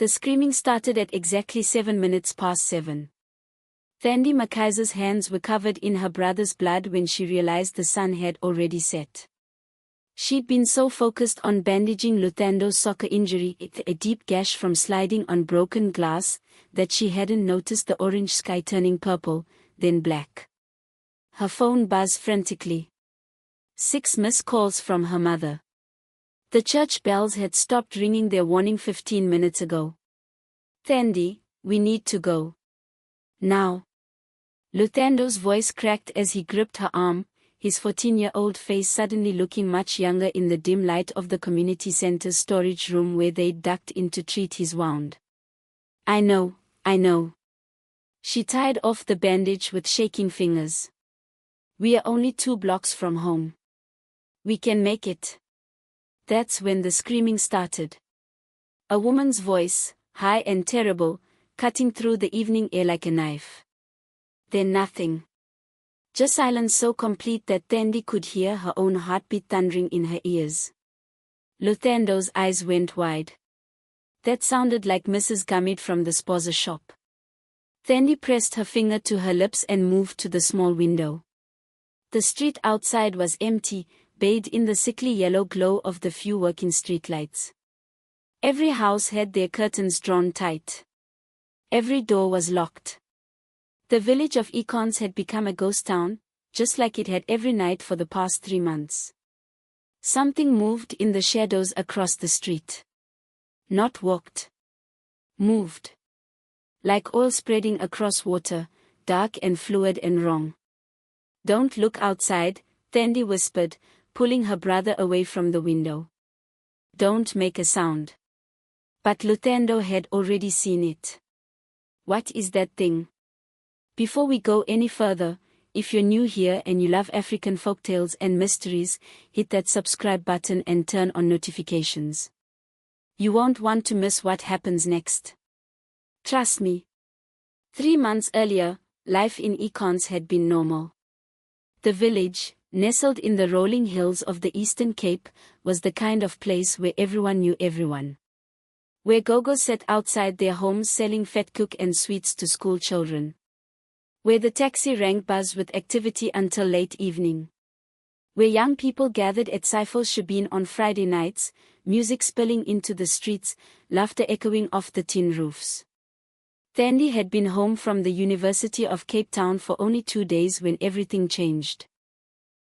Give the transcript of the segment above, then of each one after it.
The screaming started at exactly 7 minutes past 7. Thandi Mackay's hands were covered in her brother's blood when she realized the sun had already set. She'd been so focused on bandaging Luthando's soccer injury, a deep gash from sliding on broken glass, that she hadn't noticed the orange sky turning purple, then black. Her phone buzzed frantically. 6 missed calls from her mother. The church bells had stopped ringing their warning 15 minutes ago. Thandi, we need to go. Now. Luthando's voice cracked as he gripped her arm, his 14-year-old face suddenly looking much younger in the dim light of the community center's storage room where they'd ducked in to treat his wound. I know. She tied off the bandage with shaking fingers. We are only 2 blocks from home. We can make it. That's when the screaming started. A woman's voice, high and terrible, cutting through the evening air like a knife. Then nothing. Just silence so complete that Thandi could hear her own heartbeat thundering in her ears. Luthando's eyes went wide. That sounded like Mrs. Gummid from the sponsor shop. Thandi pressed her finger to her lips and moved to the small window. The street outside was empty, bathed in the sickly yellow glow of the few working streetlights. Every house had their curtains drawn tight. Every door was locked. The village of Awakens had become a ghost town, just like it had every night for the past 3 months. Something moved in the shadows across the street. Not walked. Moved. Like oil spreading across water, dark and fluid and wrong. Don't look outside, Thandi whispered, pulling her brother away from the window. Don't make a sound. But Luthando had already seen it. What is that thing? Before we go any further, if you're new here and you love African folktales and mysteries, hit that subscribe button and turn on notifications. You won't want to miss what happens next. Trust me. 3 months earlier, life in Awakens had been normal. The village, nestled in the rolling hills of the Eastern Cape, was the kind of place where everyone knew everyone. Where gogos sat outside their homes selling fatkoek and sweets to school children. Where the taxi rank buzzed with activity until late evening. Where young people gathered at Saiful Shabin on Friday nights, music spilling into the streets, laughter echoing off the tin roofs. Thandi had been home from the University of Cape Town for only 2 days when everything changed.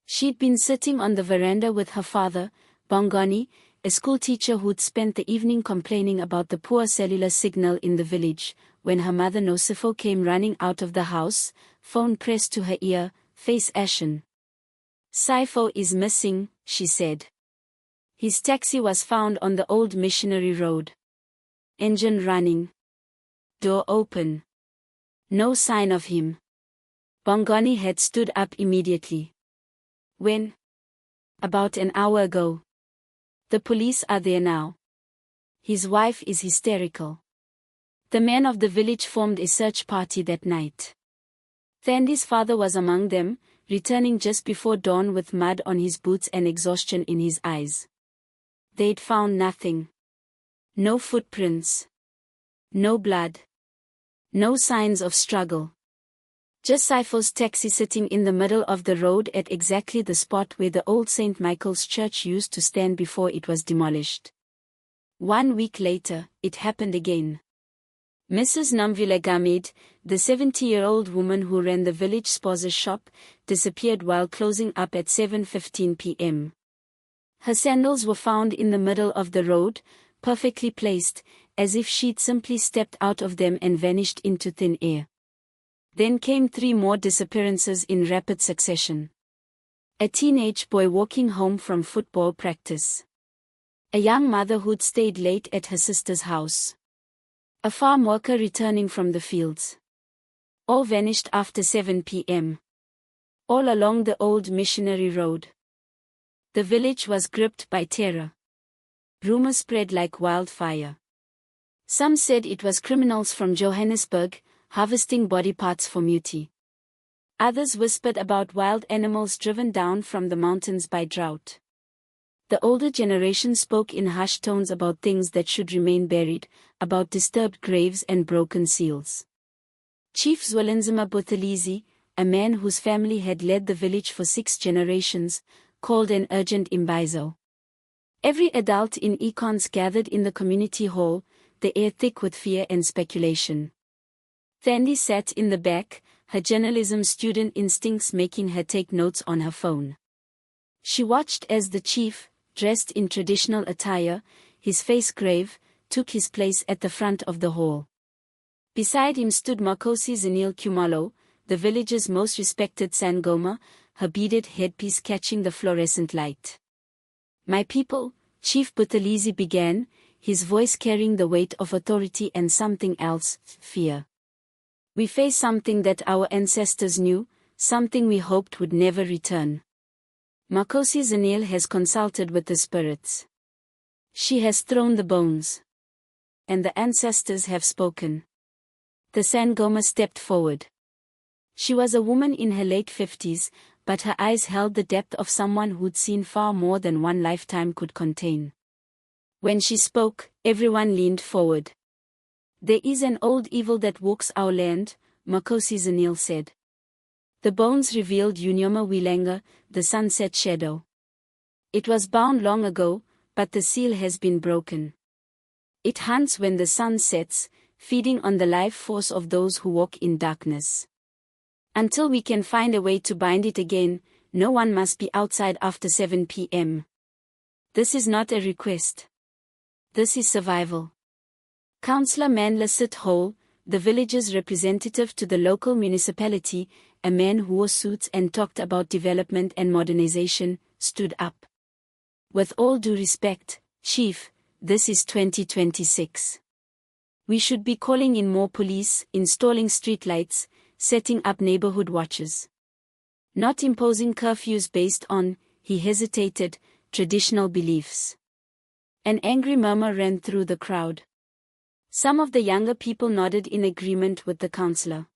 She'd been sitting on the veranda with her father, Bongani, a schoolteacher who'd spent the evening complaining about the poor cellular signal in the village, when her mother Nosifo came running out of the house, phone pressed to her ear, face ashen. Saifo is missing, she said. His taxi was found on the old missionary road. Engine running. Door open. No sign of him. Bongani had stood up immediately. When? About an hour ago. The police are there now. His wife is hysterical. The men of the village formed a search party that night. Thandi's father was among them, returning just before dawn with mud on his boots and exhaustion in his eyes. They'd found nothing. No footprints. No blood. No signs of struggle. Just Saifo's taxi sitting in the middle of the road at exactly the spot where the old St. Michael's church used to stand before it was demolished. 1 week later, it happened again. Mrs. Namvile Gamid, the 70-year-old woman who ran the village sponsor shop, disappeared while closing up at 7:15 p.m. Her sandals were found in the middle of the road, perfectly placed, as if she'd simply stepped out of them and vanished into thin air. Then came 3 more disappearances in rapid succession. A teenage boy walking home from football practice. A young mother who'd stayed late at her sister's house. A farm worker returning from the fields. All vanished after 7 p.m. All along the old missionary road. The village was gripped by terror. Rumors spread like wildfire. Some said it was criminals from Johannesburg, harvesting body parts for muti. Others whispered about wild animals driven down from the mountains by drought. The older generation spoke in hushed tones about things that should remain buried, about disturbed graves and broken seals. Chief weLanga Buthelezi, a man whose family had led the village for 6 generations, called an urgent imbizo. Every adult in econs gathered in the community hall, the air thick with fear and speculation. Thandi sat in the back, her journalism student instincts making her take notes on her phone. She watched as the chief, dressed in traditional attire, his face grave, took his place at the front of the hall. Beside him stood Makosi Zanil Kumalo, the village's most respected sangoma, her beaded headpiece catching the fluorescent light. "My people," Chief Buthelezi began, his voice carrying the weight of authority and something else, fear. "We face something that our ancestors knew, something we hoped would never return. Makosi Zanil has consulted with the spirits. She has thrown the bones. And the ancestors have spoken." The sangoma stepped forward. She was a woman in her late 50s, but her eyes held the depth of someone who'd seen far more than one lifetime could contain. When she spoke, everyone leaned forward. "There is an old evil that walks our land," Makosi Zanil said. The bones revealed uMnyama weLanga, the sunset shadow. "It was bound long ago, but the seal has been broken. It hunts when the sun sets, feeding on the life force of those who walk in darkness. Until we can find a way to bind it again, no one must be outside after 7 p.m. This is not a request. This is survival." Councillor Manla Sithole, the village's representative to the local municipality, a man who wore suits and talked about development and modernization, stood up. "With all due respect, Chief, this is 2026. We should be calling in more police, installing streetlights, setting up neighborhood watches. Not imposing curfews based on," he hesitated, "traditional beliefs." An angry murmur ran through the crowd. Some of the younger people nodded in agreement with the councillor.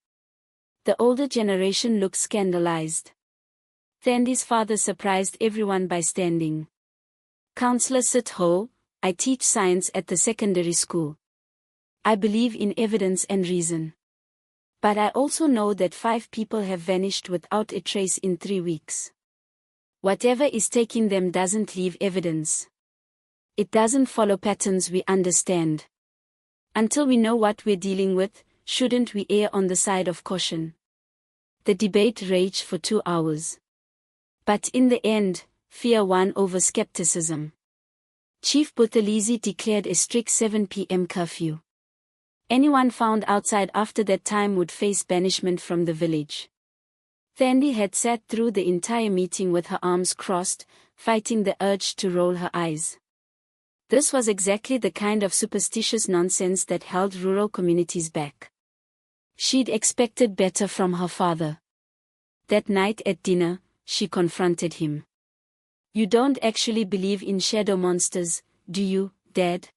The older generation looked scandalized. Thandi's father surprised everyone by standing. "Councillor Sithole, I teach science at the secondary school. I believe in evidence and reason. But I also know that 5 people have vanished without a trace in 3 weeks. Whatever is taking them doesn't leave evidence. It doesn't follow patterns we understand. Until we know what we're dealing with, shouldn't we err on the side of caution?" The debate raged for 2 hours. But in the end, fear won over skepticism. Chief Buthelezi declared a strict 7 p.m. curfew. Anyone found outside after that time would face banishment from the village. Thandi had sat through the entire meeting with her arms crossed, fighting the urge to roll her eyes. This was exactly the kind of superstitious nonsense that held rural communities back. She'd expected better from her father. That night at dinner, she confronted him. "You don't actually believe in shadow monsters, do you, Dad?"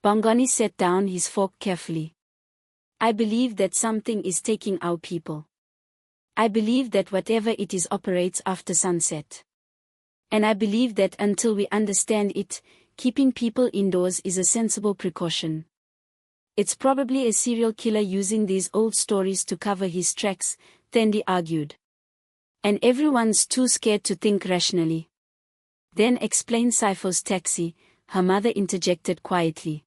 Bongani set down his fork carefully. "I believe that something is taking our people. I believe that whatever it is operates after sunset. And I believe that until we understand it, keeping people indoors is a sensible precaution. It's probably a serial killer using these old stories to cover his tracks," Thandi argued. "And everyone's too scared to think rationally." "Then explain Saifo's taxi," her mother interjected quietly.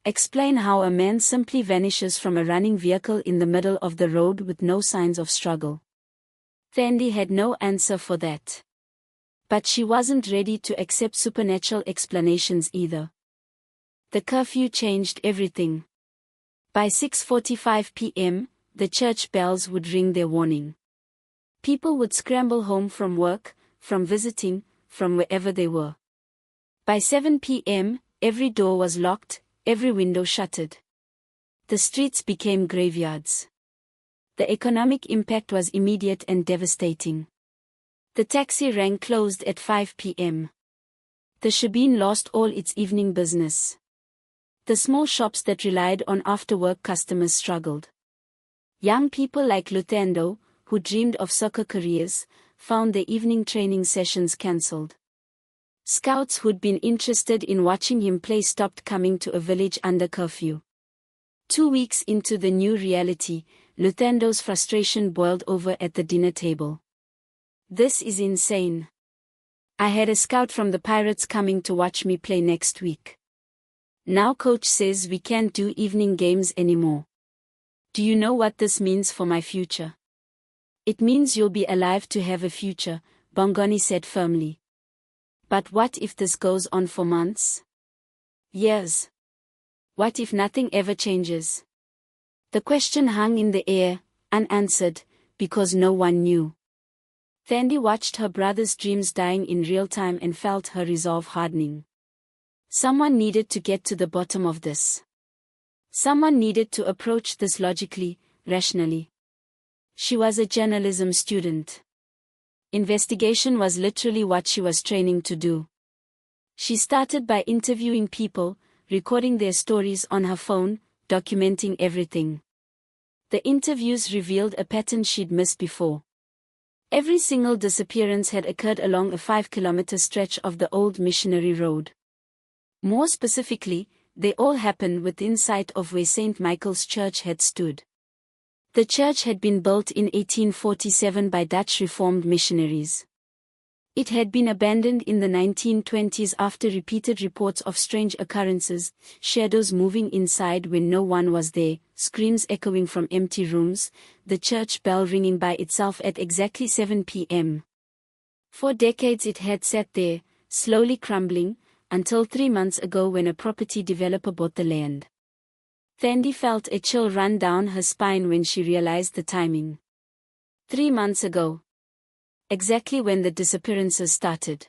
"Explain how a man simply vanishes from a running vehicle in the middle of the road with no signs of struggle." Thandi had no answer for that. But she wasn't ready to accept supernatural explanations either. The curfew changed everything. By 6:45 p.m., the church bells would ring their warning. People would scramble home from work, from visiting, from wherever they were. By 7 p.m., every door was locked, every window shuttered. The streets became graveyards. The economic impact was immediate and devastating. The taxi rank closed at 5 p.m. The shebeen lost all its evening business. The small shops that relied on after-work customers struggled. Young people like Luthando, who dreamed of soccer careers, found their evening training sessions cancelled. Scouts who'd been interested in watching him play stopped coming to a village under curfew. 2 weeks into the new reality, Luthando's frustration boiled over at the dinner table. "This is insane. I had a scout from the Pirates coming to watch me play next week. Now coach says we can't do evening games anymore. Do you know what this means for my future?" "It means you'll be alive to have a future," Bongani said firmly. "But what if this goes on for months? Years? What if nothing ever changes?" The question hung in the air, unanswered, because no one knew. Thandi watched her brother's dreams dying in real time and felt her resolve hardening. Someone needed to get to the bottom of this. Someone needed to approach this logically, rationally. She was a journalism student. Investigation was literally what she was training to do. She started by interviewing people, recording their stories on her phone, documenting everything. The interviews revealed a pattern she'd missed before. Every single disappearance had occurred along a 5-kilometer stretch of the old missionary road. More specifically, they all happened within sight of where St. Michael's Church had stood. The church had been built in 1847 by Dutch Reformed missionaries. It had been abandoned in the 1920s after repeated reports of strange occurrences, shadows moving inside when no one was there, screams echoing from empty rooms, the church bell ringing by itself at exactly 7 p.m. For decades it had sat there, slowly crumbling, until 3 months ago when a property developer bought the land. Thandi felt a chill run down her spine when she realized the timing. 3 months ago. Exactly when the disappearances started.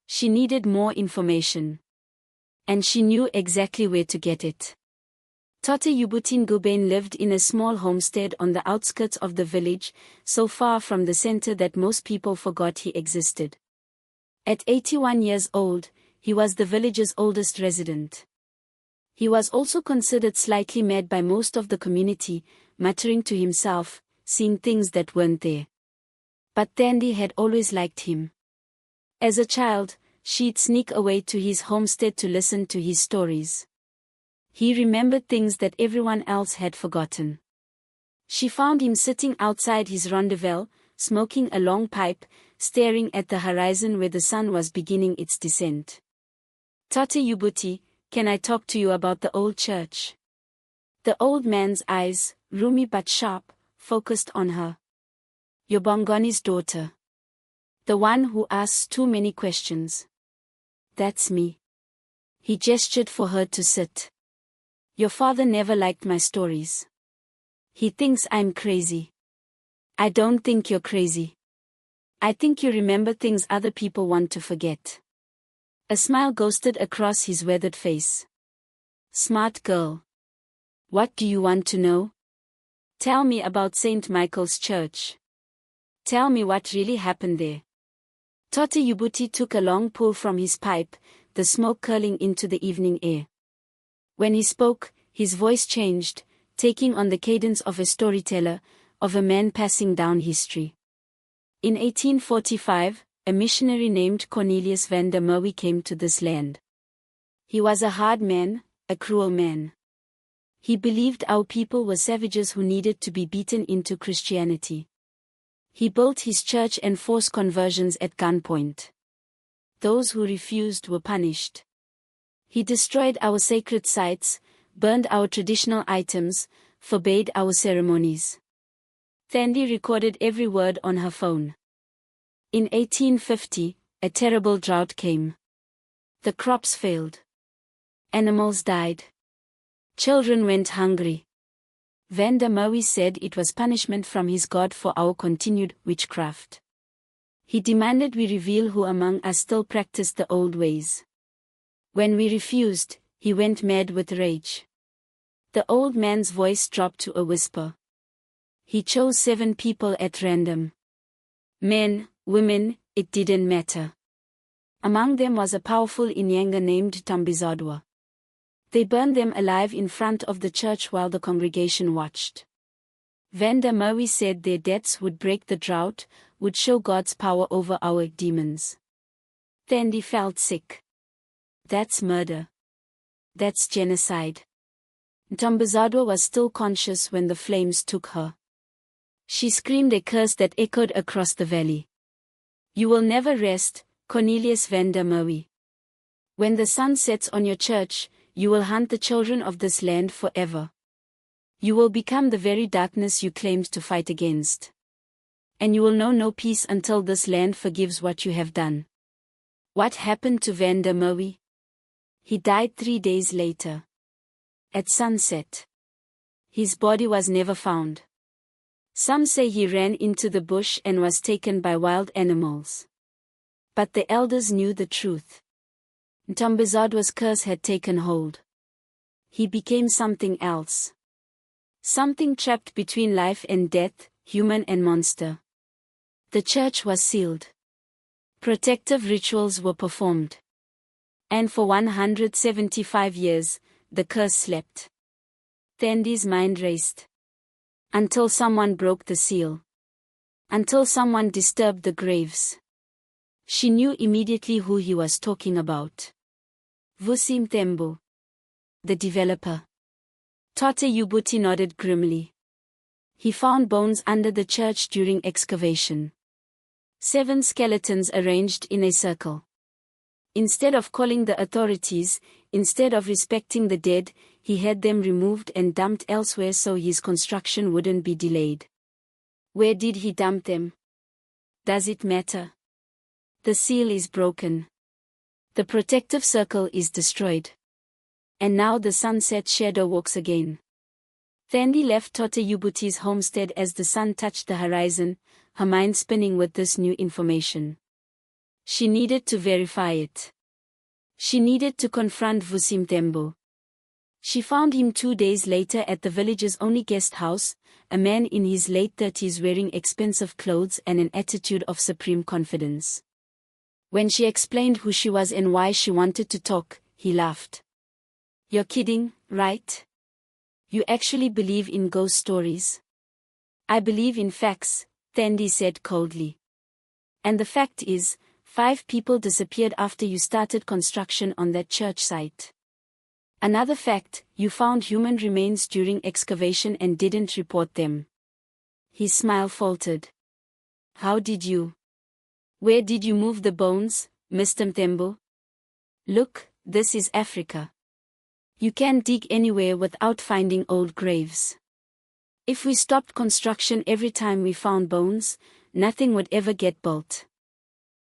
She needed more information. And she knew exactly where to get it. Tate Yubutin Gubain lived in a small homestead on the outskirts of the village, so far from the center that most people forgot he existed. At 81 years old, he was the village's oldest resident. He was also considered slightly mad by most of the community, muttering to himself, seeing things that weren't there. But Thandi had always liked him. As a child, she'd sneak away to his homestead to listen to his stories. He remembered things that everyone else had forgotten. She found him sitting outside his rendezvous, smoking a long pipe, staring at the horizon where the sun was beginning its descent. "Tate Yubuti, can I talk to you about the old church?" The old man's eyes, roomy but sharp, focused on her. "You're Bongoni's daughter. The one who asks too many questions." "That's me." He gestured for her to sit. "Your father never liked my stories. He thinks I'm crazy." "I don't think you're crazy. I think you remember things other people want to forget." A smile ghosted across his weathered face. "Smart girl. What do you want to know? Tell me about St. Michael's Church. Tell me what really happened there." Tate Yubuti took a long pull from his pipe, the smoke curling into the evening air. When he spoke, his voice changed, taking on the cadence of a storyteller, of a man passing down history. In 1845, a missionary named Cornelius van der Merwe came to this land. He was a hard man, a cruel man. He believed our people were savages who needed to be beaten into Christianity. He built his church and forced conversions at gunpoint. Those who refused were punished. He destroyed our sacred sites, burned our traditional items, forbade our ceremonies. Thandi recorded every word on her phone. In 1850, a terrible drought came. The crops failed. Animals died. Children went hungry. Van der Merwe said it was punishment from his God for our continued witchcraft. He demanded we reveal who among us still practiced the old ways. When we refused, he went mad with rage. The old man's voice dropped to a whisper. He chose 7 people at random. Men, women, it didn't matter. Among them was a powerful uMnyama named Tambizadwa. They burned them alive in front of the church while the congregation watched. Van der Merwe said their deaths would break the drought, would show God's power over our demons. Thandi felt sick. That's murder. That's genocide. Ntombazodwa was still conscious when the flames took her. She screamed a curse that echoed across the valley. You will never rest, Cornelius van der Merwe. When the sun sets on your church, you will hunt the children of this land forever. You will become the very darkness you claimed to fight against. And you will know no peace until this land forgives what you have done. What happened to van der Merwe? He died 3 days later. At sunset. His body was never found. Some say he ran into the bush and was taken by wild animals. But the elders knew the truth. Ntombazodwa's curse had taken hold. He became something else. Something trapped between life and death, human and monster. The church was sealed. Protective rituals were performed. And for 175 years, the curse slept. Thandi's mind raced. Until someone broke the seal. Until someone disturbed the graves. She knew immediately who he was talking about. uMnyama. The developer. Tate Ubuti nodded grimly. He found bones under the church during excavation. 7 skeletons arranged in a circle. Instead of calling the authorities, instead of respecting the dead, he had them removed and dumped elsewhere so his construction wouldn't be delayed. Where did he dump them? Does it matter? The seal is broken. The protective circle is destroyed. And now the sunset shadow walks again. Thandi left Tate Ubuti's homestead as the sun touched the horizon, her mind spinning with this new information. She needed to verify it. She needed to confront uMnyama. She found him 2 days later at the village's only guest house, a man in his late 30s wearing expensive clothes and an attitude of supreme confidence. When she explained who she was and why she wanted to talk, he laughed. You're kidding, right? You actually believe in ghost stories? I believe in facts, Thandi said coldly. And the fact is, 5 people disappeared after you started construction on that church site. Another fact, you found human remains during excavation and didn't report them. His smile faltered. How did you? Where did you move the bones, Mr. Mthembu? Look, this is Africa. You can't dig anywhere without finding old graves. If we stopped construction every time we found bones, nothing would ever get built.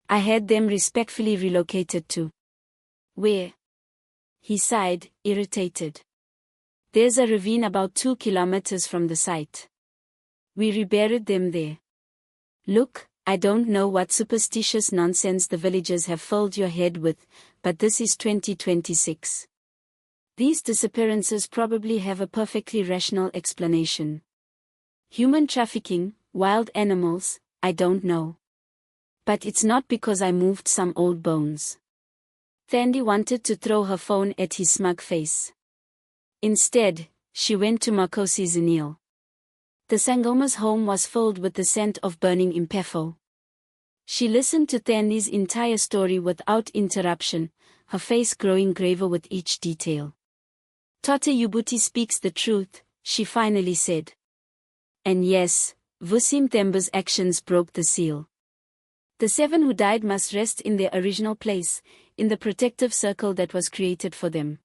I had them respectfully relocated to. Where? He sighed, irritated. There's a ravine about 2 kilometers from the site. We reburied them there. Look, I don't know what superstitious nonsense the villagers have filled your head with, but this is 2026. These disappearances probably have a perfectly rational explanation. Human trafficking, wild animals, I don't know. But it's not because I moved some old bones. Thandi wanted to throw her phone at his smug face. Instead, she went to Makosi's Zanil. The Sangoma's home was filled with the scent of burning impefo. She listened to Thandi's entire story without interruption, her face growing graver with each detail. Tate Ubuti speaks the truth, she finally said. And yes, uMnyama's actions broke the seal. The 7 who died must rest in their original place, in the protective circle that was created for them.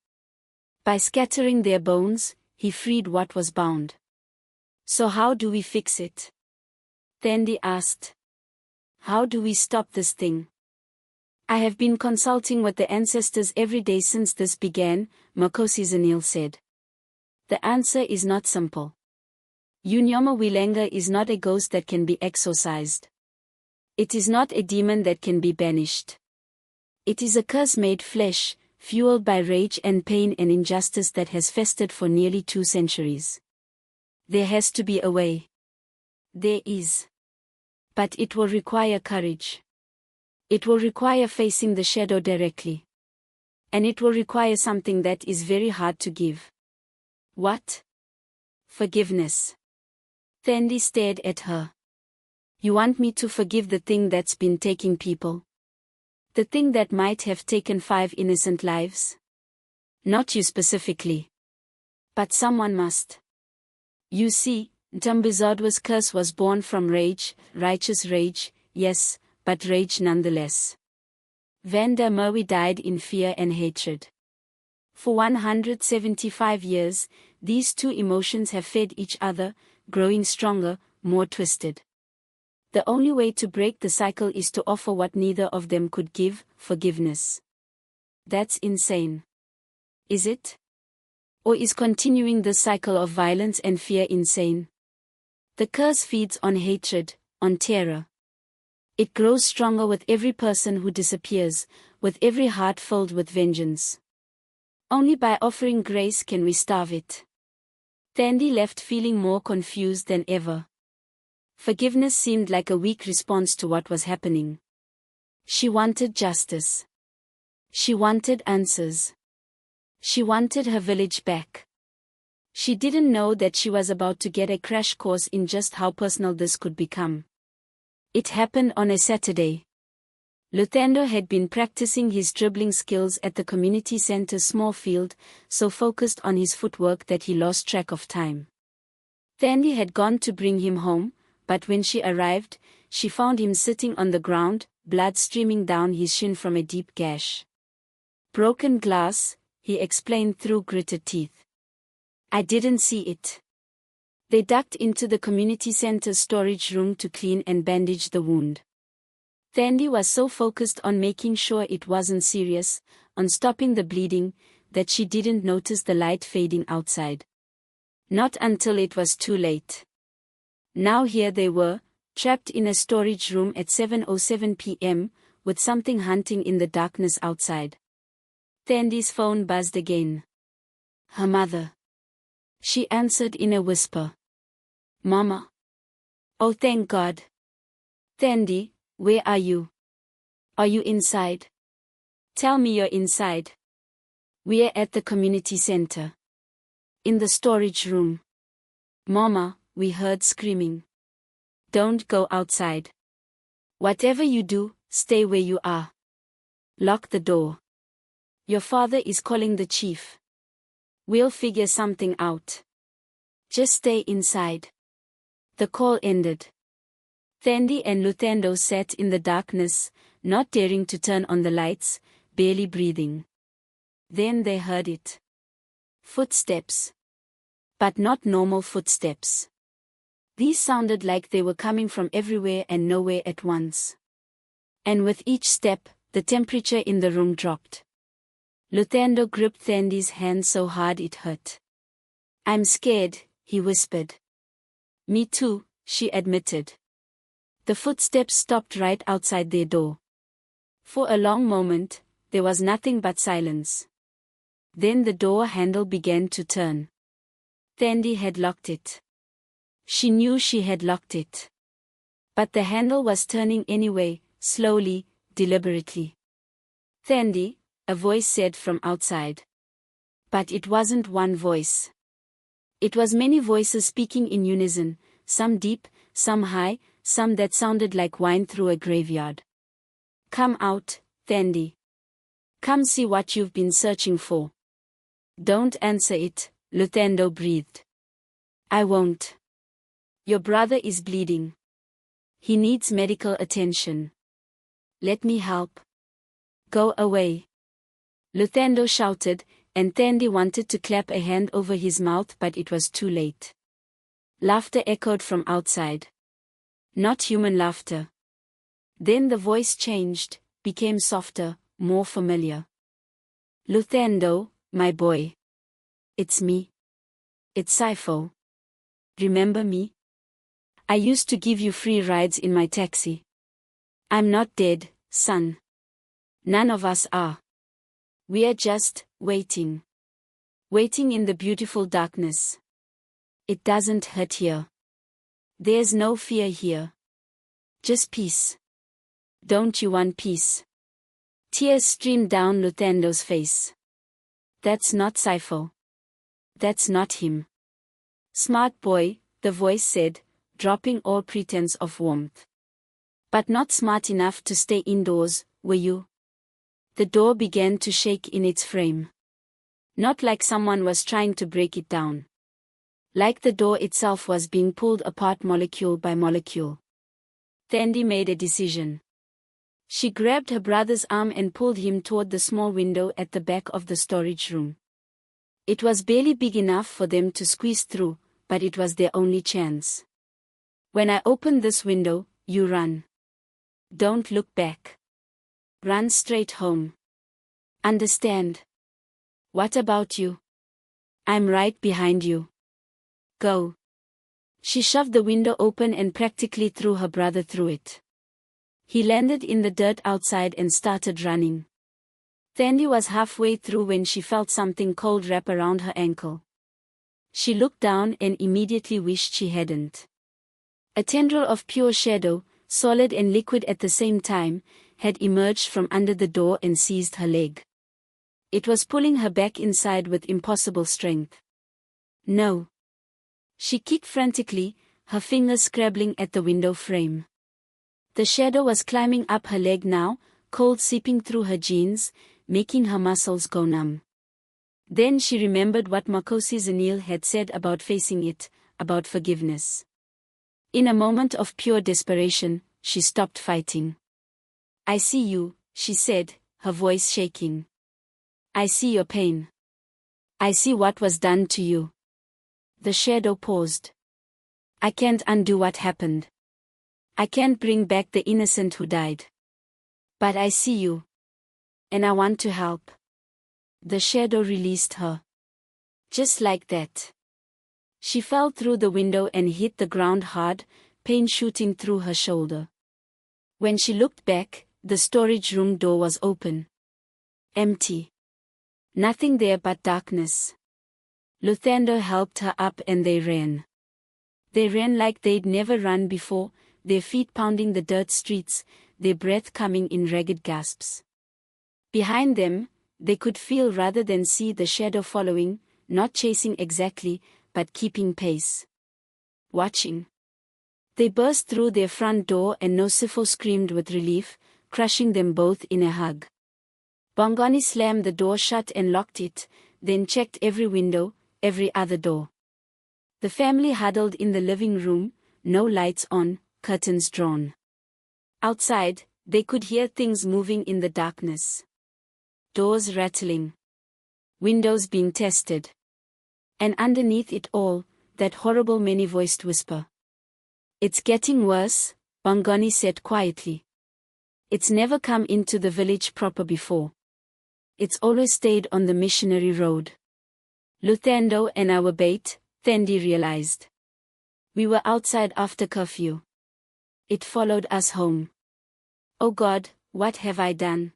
By scattering their bones, he freed what was bound. So how do we fix it? Thandi asked. How do we stop this thing? I have been consulting with the ancestors every day since this began, Makosi Zanil said. The answer is not simple. uMnyama weLanga is not a ghost that can be exorcised. It is not a demon that can be banished. It is a curse made flesh, fueled by rage and pain and injustice that has festered for nearly 2 centuries. There has to be a way. There is. But it will require courage. It will require facing the shadow directly. And it will require something that is very hard to give. What? Forgiveness. Thandi stared at her. You want me to forgive the thing that's been taking people? The thing that might have taken 5 innocent lives? Not you specifically. But someone must. You see, Dumbledores curse was born from rage, righteous rage, yes, but rage nonetheless. Van der Merwe died in fear and hatred. For 175 years, these two emotions have fed each other, growing stronger, more twisted. The only way to break the cycle is to offer what neither of them could give, forgiveness. That's insane. Is it? Or is continuing this cycle of violence and fear insane? The curse feeds on hatred, on terror. It grows stronger with every person who disappears, with every heart filled with vengeance. Only by offering grace can we starve it. Thandi left feeling more confused than ever. Forgiveness seemed like a weak response to what was happening. She wanted justice. She wanted answers. She wanted her village back. She didn't know that she was about to get a crash course in just how personal this could become. It happened on a Saturday. Luthando had been practicing his dribbling skills at the community center's small field, so focused on his footwork that he lost track of time. Thandi had gone to bring him home, but when she arrived, she found him sitting on the ground, blood streaming down his shin from a deep gash. Broken glass, he explained through gritted teeth. I didn't see it. They ducked into the community center's storage room to clean and bandage the wound. Thandi was so focused on making sure it wasn't serious, on stopping the bleeding, that she didn't notice the light fading outside. Not until it was too late. Now here they were, trapped in a storage room at 7:07 p.m., with something hunting in the darkness outside. Thandi's phone buzzed again. Her mother. She answered in a whisper. Mama. Oh, thank God. Thandi, where are you? Are you inside? Tell me you're inside. We're at the community center. In the storage room. Mama, we heard screaming. Don't go outside. Whatever you do, stay where you are. Lock the door. Your father is calling the chief. We'll figure something out. Just stay inside. The call ended. Thandi and Luthando sat in the darkness, not daring to turn on the lights, barely breathing. Then they heard it. Footsteps. But not normal footsteps. These sounded like they were coming from everywhere and nowhere at once. And with each step, the temperature in the room dropped. Luthando gripped Thandi's hand so hard it hurt. I'm scared, he whispered. Me too, she admitted. The footsteps stopped right outside their door. For a long moment, there was nothing but silence. Then the door handle began to turn. Thandi had locked it. She knew she had locked it. But the handle was turning anyway, slowly, deliberately. Thandi, a voice said from outside. But it wasn't one voice. It was many voices speaking in unison, some deep, some high, some that sounded like whine through a graveyard. Come out, Thandi. Come see what you've been searching for. Don't answer it, Luthando breathed. I won't. Your brother is bleeding. He needs medical attention. Let me help. Go away. Luthando shouted, and Thandi wanted to clap a hand over his mouth, but it was too late. Laughter echoed from outside. Not human laughter. Then the voice changed, became softer, more familiar. Luthando, my boy. It's me. It's Sifo. Remember me? I used to give you free rides in my taxi. I'm not dead, son. None of us are. We're just waiting. Waiting in the beautiful darkness. It doesn't hurt here. There's no fear here. Just peace. Don't you want peace? Tears streamed down Luthando's face. That's not Sifo. That's not him. Smart boy, the voice said, dropping all pretense of warmth. But not smart enough to stay indoors, were you? The door began to shake in its frame. Not like someone was trying to break it down. Like the door itself was being pulled apart molecule by molecule. Thandi made a decision. She grabbed her brother's arm and pulled him toward the small window at the back of the storage room. It was barely big enough for them to squeeze through, but it was their only chance. When I open this window, you run. Don't look back. Run straight home. Understand? What about you? I'm right behind you. Go. She shoved the window open and practically threw her brother through it. He landed in the dirt outside and started running. Thandi was halfway through when she felt something cold wrap around her ankle. She looked down and immediately wished she hadn't. A tendril of pure shadow, solid and liquid at the same time, had emerged from under the door and seized her leg. It was pulling her back inside with impossible strength. No. She kicked frantically, her fingers scrabbling at the window frame. The shadow was climbing up her leg now, cold seeping through her jeans, making her muscles go numb. Then she remembered what weLanga had said about facing it, about forgiveness. In a moment of pure desperation, she stopped fighting. I see you, she said, her voice shaking. I see your pain. I see what was done to you. The shadow paused. I can't undo what happened. I can't bring back the innocent who died. But I see you. And I want to help. The shadow released her. Just like that. She fell through the window and hit the ground hard, pain shooting through her shoulder. When she looked back, the storage room door was open. Empty. Nothing there but darkness. uMnyama helped her up and they ran. They ran like they'd never run before, their feet pounding the dirt streets, their breath coming in ragged gasps. Behind them, they could feel rather than see the shadow following, not chasing exactly, but keeping pace. Watching. They burst through their front door and Nosifo screamed with relief, crushing them both in a hug. Bongani slammed the door shut and locked it, then checked every window, every other door. The family huddled in the living room, no lights on, curtains drawn. Outside, they could hear things moving in the darkness. Doors rattling. Windows being tested. And underneath it all, that horrible many-voiced whisper. It's getting worse, Bongani said quietly. It's never come into the village proper before. It's always stayed on the missionary road. uMnyama and our bait, Thandi realized. We were outside after curfew. It followed us home. Oh God, what have I done?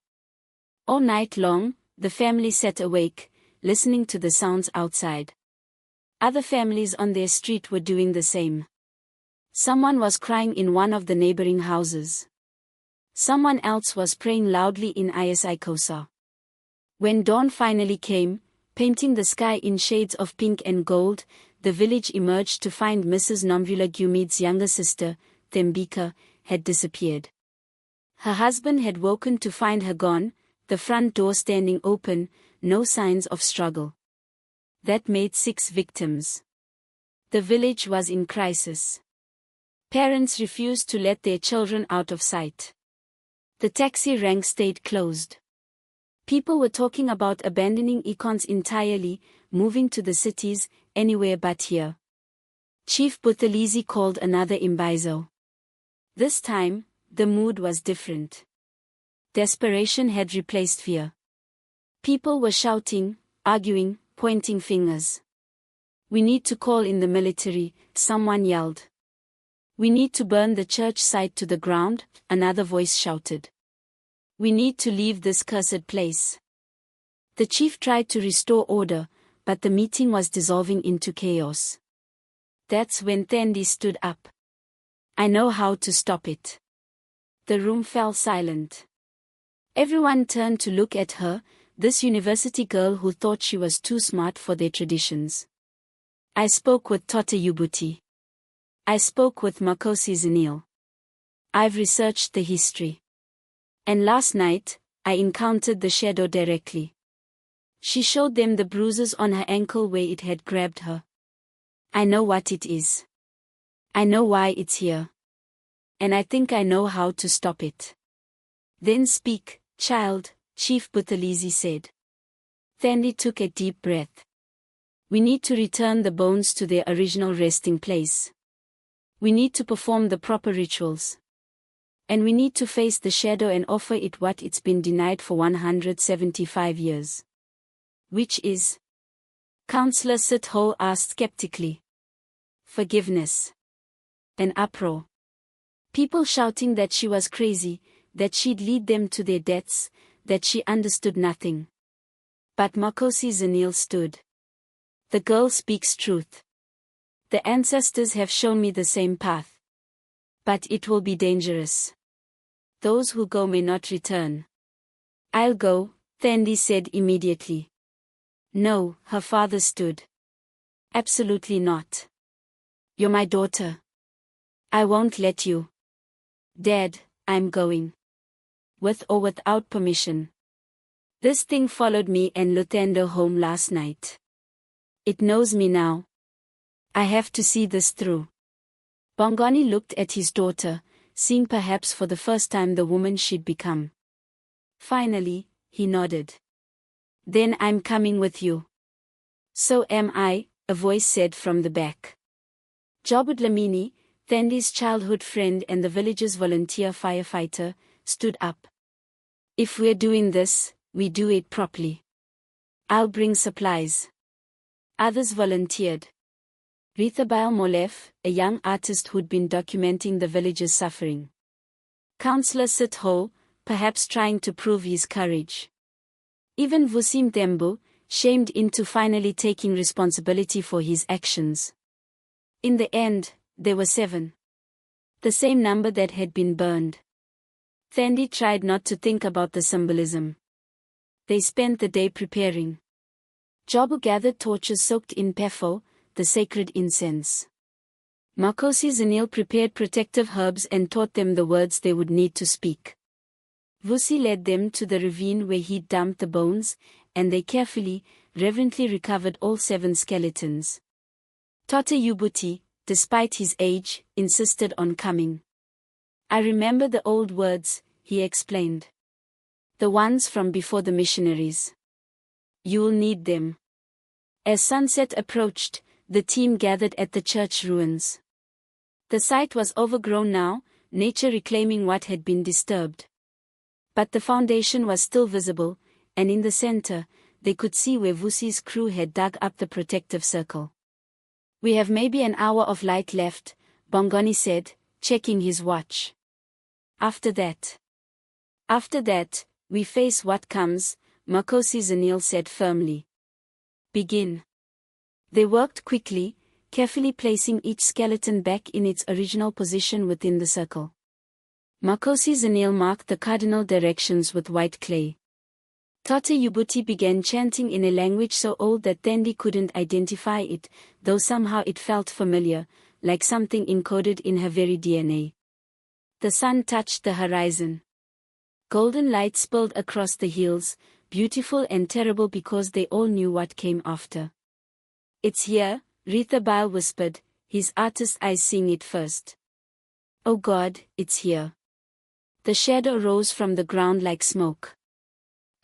All night long, the family sat awake, listening to the sounds outside. Other families on their street were doing the same. Someone was crying in one of the neighboring houses. Someone else was praying loudly in Isikosa. When dawn finally came, painting the sky in shades of pink and gold, the village emerged to find Mrs. Nomvula Gumid's younger sister, Thembika, had disappeared. Her husband had woken to find her gone, the front door standing open, no signs of struggle. That made 6 victims. The village was in crisis. Parents refused to let their children out of sight. The taxi rank stayed closed. People were talking about abandoning econs entirely, moving to the cities, anywhere but here. Chief Buthelezi called another imbizo. This time, the mood was different. Desperation had replaced fear. People were shouting, arguing, pointing fingers. We need to call in the military, someone yelled. We need to burn the church site to the ground, another voice shouted. We need to leave this cursed place. The chief tried to restore order, but the meeting was dissolving into chaos. That's when Thandi stood up. I know how to stop it. The room fell silent. Everyone turned to look at her, this university girl who thought she was too smart for their traditions. I spoke with Tota Ubuti. I spoke with Makhosi Zinile. I've researched the history. And last night, I encountered the shadow directly. She showed them the bruises on her ankle where it had grabbed her. I know what it is. I know why it's here. And I think I know how to stop it. Then speak, child, Chief Buthelezi said. Thandi took a deep breath. We need to return the bones to their original resting place. We need to perform the proper rituals. And we need to face the shadow and offer it what it's been denied for 175 years. Which is? Counselor Sitho asked skeptically. Forgiveness. An uproar. People shouting that she was crazy, that she'd lead them to their deaths, that she understood nothing. But Makosi Zanil stood. The girl speaks truth. The ancestors have shown me the same path. But it will be dangerous. Those who go may not return. I'll go, Thandi said immediately. No, her father stood. Absolutely not. You're my daughter. I won't let you. Dad, I'm going. With or without permission. This thing followed me and Luthando home last night. It knows me now. I have to see this through. Bongani looked at his daughter, seeing perhaps for the first time the woman she'd become. Finally, he nodded. Then I'm coming with you. So am I, a voice said from the back. Jobud Lamini, Thandi's childhood friend and the village's volunteer firefighter, stood up. If we're doing this, we do it properly. I'll bring supplies. Others volunteered. Rithabile Molef, a young artist who'd been documenting the village's suffering. Counselor Sitho, perhaps trying to prove his courage. Even Vusi Mthembu, shamed into finally taking responsibility for his actions. In the end, there were 7. The same number that had been burned. Thandi tried not to think about the symbolism. They spent the day preparing. Jobu gathered torches soaked in pefo, the sacred incense. Makosi Zanil prepared protective herbs and taught them the words they would need to speak. Vusi led them to the ravine where he'd dumped the bones, and they carefully, reverently recovered all 7 skeletons. Tota Yubuti, despite his age, insisted on coming. I remember the old words, he explained. The ones from before the missionaries. You'll need them. As sunset approached, the team gathered at the church ruins. The site was overgrown now, nature reclaiming what had been disturbed. But the foundation was still visible, and in the center, they could see where Vusi's crew had dug up the protective circle. We have maybe an hour of light left, Bongani said, checking his watch. After that, we face what comes, Makosi Zanil said firmly. Begin. They worked quickly, carefully placing each skeleton back in its original position within the circle. Makosi Zanil marked the cardinal directions with white clay. Tota Yubuti began chanting in a language so old that Thandi couldn't identify it, though somehow it felt familiar, like something encoded in her very DNA. The sun touched the horizon. Golden light spilled across the hills, beautiful and terrible because they all knew what came after. It's here, Rithabile whispered, his artist's eyes seeing it first. Oh God, it's here. The shadow rose from the ground like smoke.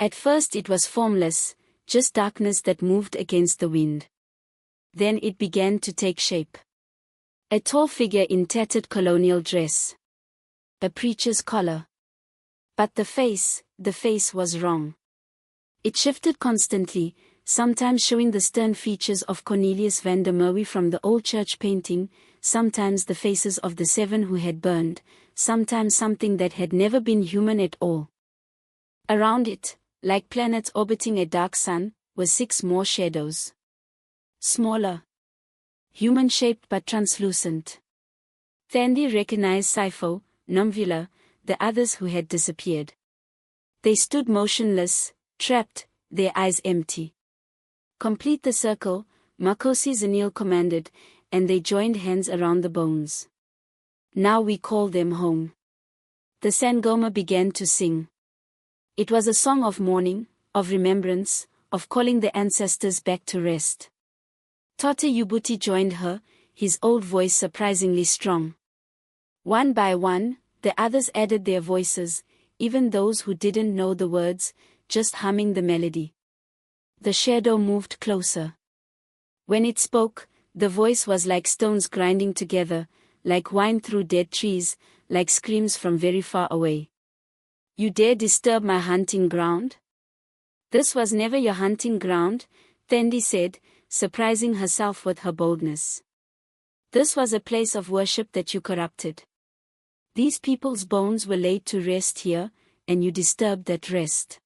At first it was formless, just darkness that moved against the wind. Then it began to take shape. A tall figure in tattered colonial dress. A preacher's collar. But the face was wrong. It shifted constantly, sometimes showing the stern features of Cornelius van der Merwe from the old church painting, sometimes the faces of the 7 who had burned, sometimes something that had never been human at all. Around it, like planets orbiting a dark sun, were 6 more shadows. Smaller. Human-shaped but translucent. Thandi recognized Sifo, Nomvula, the others who had disappeared. They stood motionless, trapped, their eyes empty. Complete the circle, Makosi Zanil commanded, and they joined hands around the bones. Now we call them home. The Sangoma began to sing. It was a song of mourning, of remembrance, of calling the ancestors back to rest. Tate Ubuti joined her, his old voice surprisingly strong. One by one, the others added their voices, even those who didn't know the words, just humming the melody. The shadow moved closer. When it spoke, the voice was like stones grinding together, like wine through dead trees, like screams from very far away. You dare disturb my hunting ground? This was never your hunting ground, Thandi said, surprising herself with her boldness. This was a place of worship that you corrupted. These people's bones were laid to rest here, and you disturbed that rest.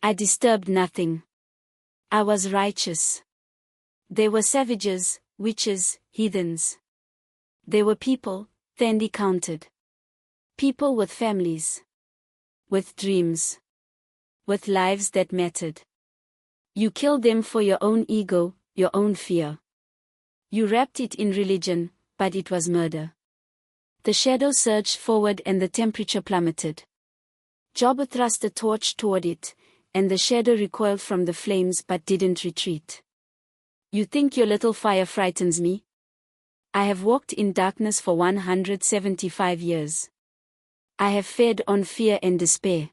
I disturbed nothing. I was righteous. They were savages, witches, heathens. They were people, Thandi counted. People with families. With dreams. With lives that mattered. You killed them for your own ego, your own fear. You wrapped it in religion, but it was murder. The shadow surged forward and the temperature plummeted. Jobber thrust a torch toward it, and the shadow recoiled from the flames but didn't retreat. You think your little fire frightens me? I have walked in darkness for 175 years. I have fed on fear and despair.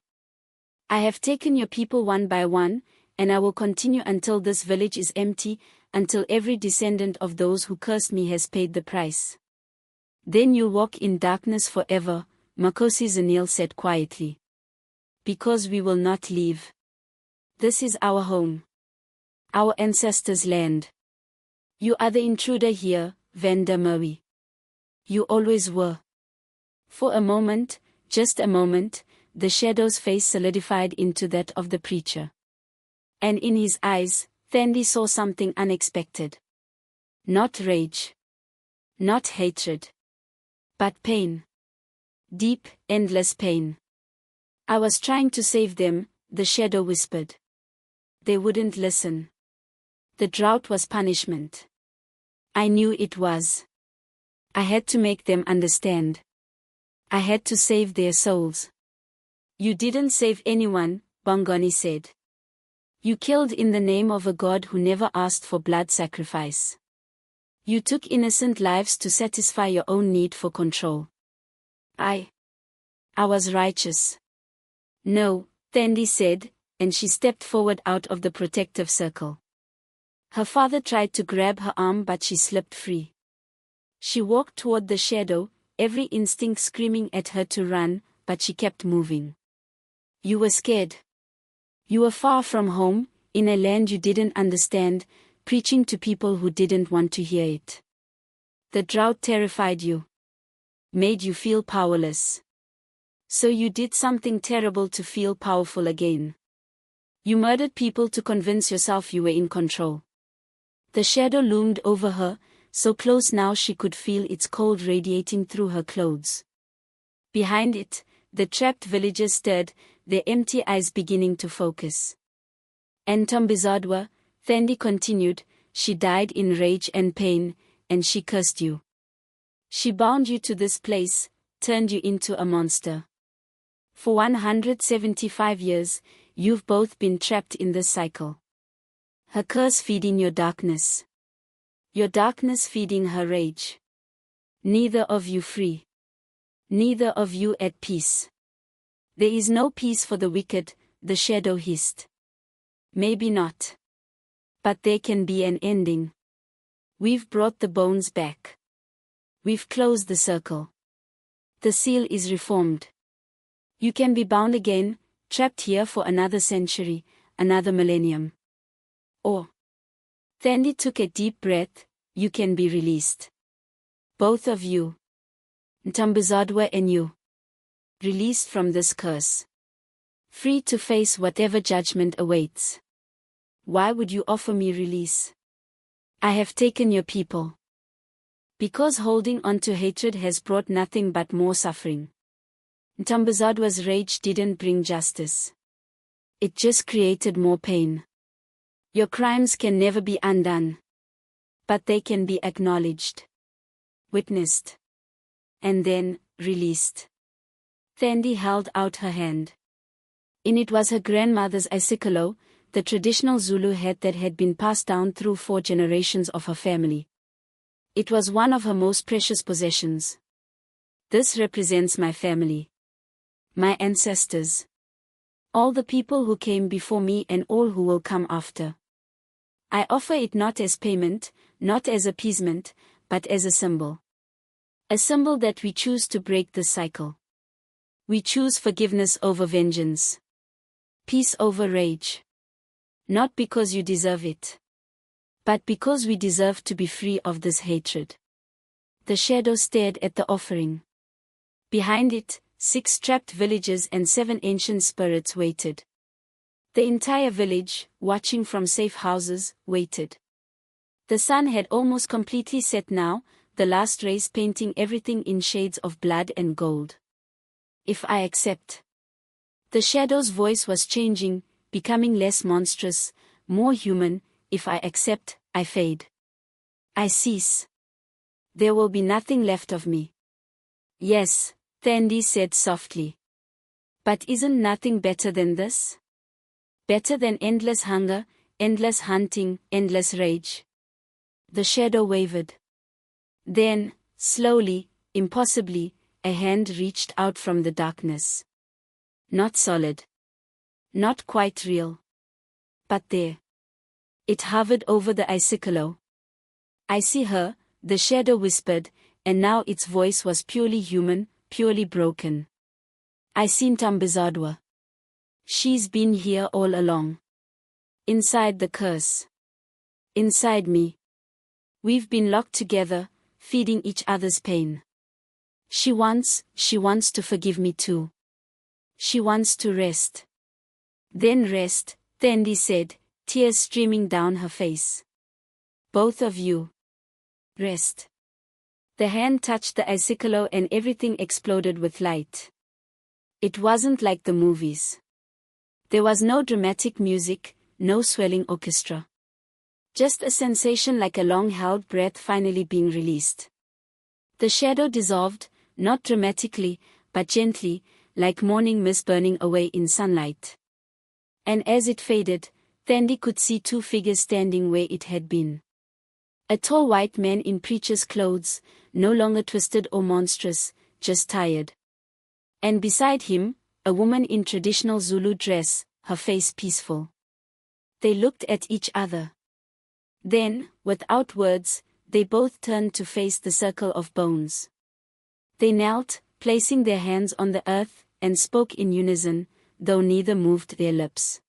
I have taken your people one by one, and I will continue until this village is empty, until every descendant of those who cursed me has paid the price. Then you'll walk in darkness forever, Makosi Zanil said quietly. Because we will not leave. This is our home. Our ancestors' land. You are the intruder here, Vanda Maui. You always were. For a moment, just a moment, the shadow's face solidified into that of the preacher. And in his eyes, Thandi saw something unexpected. Not rage. Not hatred. But pain. Deep, endless pain. I was trying to save them, the shadow whispered. They wouldn't listen. The drought was punishment. I knew it was. I had to make them understand. I had to save their souls. You didn't save anyone, Bongoni said. You killed in the name of a god who never asked for blood sacrifice. You took innocent lives to satisfy your own need for control. I was righteous. No, Thandi said, and she stepped forward out of the protective circle. Her father tried to grab her arm but she slipped free. She walked toward the shadow, every instinct screaming at her to run, but she kept moving. You were scared. You were far from home, in a land you didn't understand, preaching to people who didn't want to hear it. The drought terrified you. Made you feel powerless. So you did something terrible to feel powerful again. You murdered people to convince yourself you were in control. The shadow loomed over her, so close now she could feel its cold radiating through her clothes. Behind it, the trapped villagers stirred, their empty eyes beginning to focus. And Tombizadwa, Thandi continued, she died in rage and pain, and she cursed you. She bound you to this place, turned you into a monster. For 175 years, you've both been trapped in this cycle. Her curse feeding your darkness. Your darkness feeding her rage. Neither of you free. Neither of you at peace. There is no peace for the wicked, the shadow hissed. Maybe not. But there can be an ending. We've brought the bones back. We've closed the circle. The seal is reformed. You can be bound again, trapped here for another century, another millennium. Or, Thandi took a deep breath, you can be released. Both of you. Ntambuzadwa and you. Released from this curse. Free to face whatever judgment awaits. Why would you offer me release? I have taken your people. Because holding on to hatred has brought nothing but more suffering. Ntambuzadwa's rage didn't bring justice. It just created more pain. Your crimes can never be undone. But they can be acknowledged. Witnessed. And then, released. Thandi held out her hand. In it was her grandmother's isikolo, the traditional Zulu hat that had been passed down through 4 generations of her family. It was one of her most precious possessions. This represents my family. My ancestors. All the people who came before me and all who will come after. I offer it not as payment, not as appeasement, but as a symbol. A symbol that we choose to break this cycle. We choose forgiveness over vengeance. Peace over rage. Not because you deserve it, but because we deserve to be free of this hatred. The shadow stared at the offering. Behind it, 6 trapped villages and 7 ancient spirits waited. The entire village, watching from safe houses, waited. The sun had almost completely set now, the last rays painting everything in shades of blood and gold. If I accept. The shadow's voice was changing, becoming less monstrous, more human. If I accept, I fade. I cease. There will be nothing left of me. Yes, Thandi said softly. But isn't nothing better than this? Better than endless hunger, endless hunting, endless rage? The shadow wavered. Then, slowly, impossibly, a hand reached out from the darkness. Not solid. Not quite real. But there. It hovered over the isikolo. I see her, the shadow whispered, and now its voice was purely human, purely broken. I see Ntambizadwa. She's been here all along. Inside the curse. Inside me. We've been locked together, feeding each other's pain. She wants to forgive me too. She wants to rest. Then rest, Thandi said, tears streaming down her face. Both of you. Rest. The hand touched the isikolo and everything exploded with light. It wasn't like the movies. There was no dramatic music, no swelling orchestra. Just a sensation like a long-held breath finally being released. The shadow dissolved, not dramatically, but gently, like morning mist burning away in sunlight. And as it faded, Thandi could see 2 figures standing where it had been. A tall white man in preacher's clothes, no longer twisted or monstrous, just tired. And beside him, a woman in traditional Zulu dress, her face peaceful. They looked at each other. Then, without words, they both turned to face the circle of bones. They knelt, placing their hands on the earth, and spoke in unison, though neither moved their lips.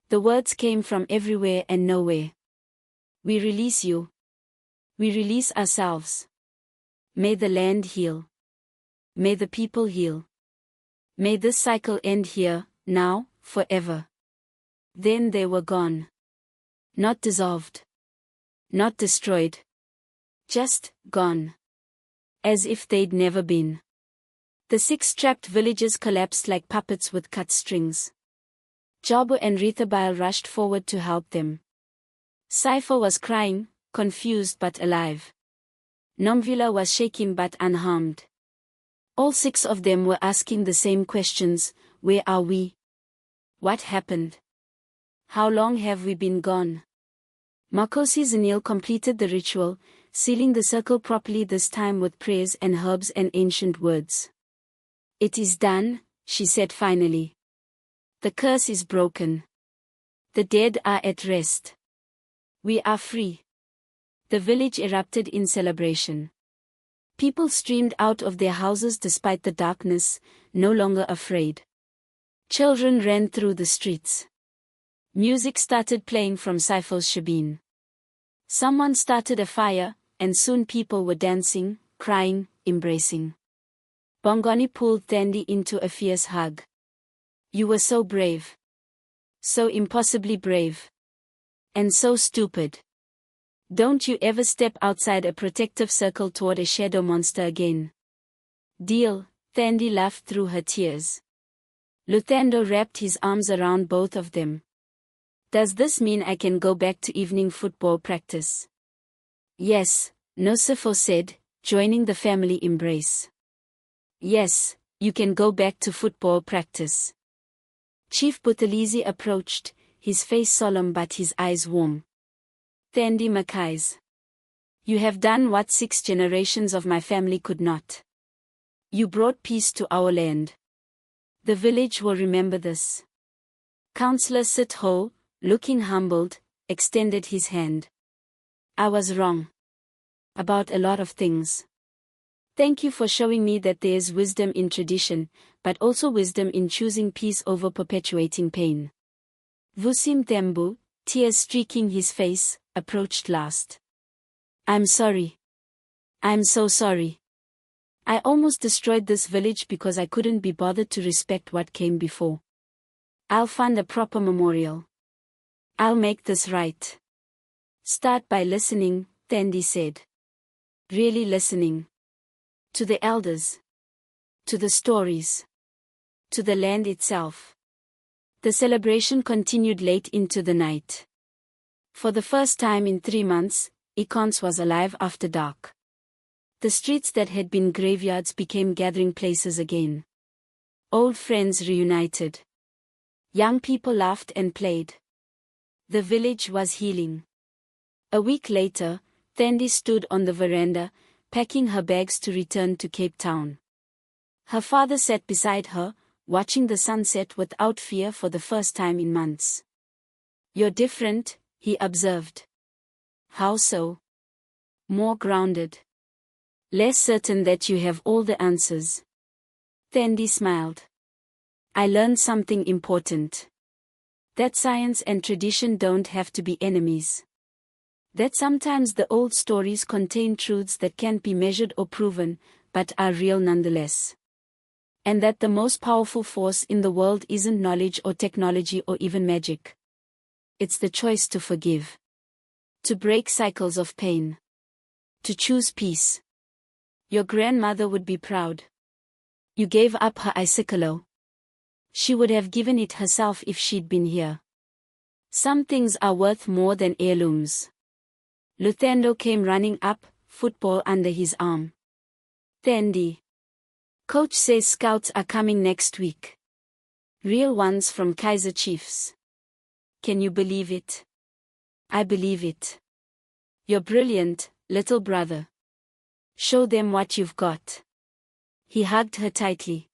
The words came from everywhere and nowhere. We release you. We release ourselves. May the land heal. May the people heal. May this cycle end here, now, forever. Then they were gone. Not dissolved. Not destroyed. Just gone. As if they'd never been. The 6 trapped villages collapsed like puppets with cut strings. Jabu and Rethabile rushed forward to help them. Cypher was crying, confused but alive. Nomvula was shaking but unharmed. All 6 of them were asking the same questions: where are we? What happened? How long have we been gone? Makosi Zanil completed the ritual, sealing the circle properly this time with prayers and herbs and ancient words. It is done, she said finally. The curse is broken. The dead are at rest. We are free. The village erupted in celebration. People streamed out of their houses despite the darkness, no longer afraid. Children ran through the streets. Music started playing from Cypher's shebeen. Someone started a fire, and soon people were dancing, crying, embracing. Bongani pulled Thandi into a fierce hug. You were so brave. So impossibly brave. And so stupid. Don't you ever step outside a protective circle toward a shadow monster again. Deal, Thandi laughed through her tears. Luthando wrapped his arms around both of them. Does this mean I can go back to evening football practice? Yes, Nosifo said, joining the family embrace. Yes, you can go back to football practice. Chief Buthelezi approached, his face solemn but his eyes warm. Thandi Makais. You have done what 6 generations of my family could not. You brought peace to our land. The village will remember this. Councillor Sitho, looking humbled, extended his hand. I was wrong. About a lot of things. Thank you for showing me that there is wisdom in tradition, but also wisdom in choosing peace over perpetuating pain. Vusi Mthembu, tears streaking his face, approached last. I'm sorry. I'm so sorry. I almost destroyed this village because I couldn't be bothered to respect what came before. I'll fund a proper memorial. I'll make this right. Start by listening, Thandi said. Really listening. To the elders. To the stories. To the land itself. The celebration continued late into the night. For the first time in 3 months, Ikons was alive after dark. The streets that had been graveyards became gathering places again. Old friends reunited. Young people laughed and played. The village was healing. A week later, Thandi stood on the veranda, packing her bags to return to Cape Town. Her father sat beside her, watching the sunset without fear for the first time in months. You're different, he observed. How so? More grounded. Less certain that you have all the answers. Thandi smiled. I learned something important. That science and tradition don't have to be enemies. That sometimes the old stories contain truths that can't be measured or proven, but are real nonetheless. And that the most powerful force in the world isn't knowledge or technology or even magic. It's the choice to forgive. To break cycles of pain. To choose peace. Your grandmother would be proud. You gave up her isikalo. She would have given it herself if she'd been here. Some things are worth more than heirlooms. Luthando came running up, football under his arm. Thandi. Coach says scouts are coming next week. Real ones from Kaiser Chiefs. Can you believe it? I believe it. You're brilliant, little brother. Show them what you've got. He hugged her tightly.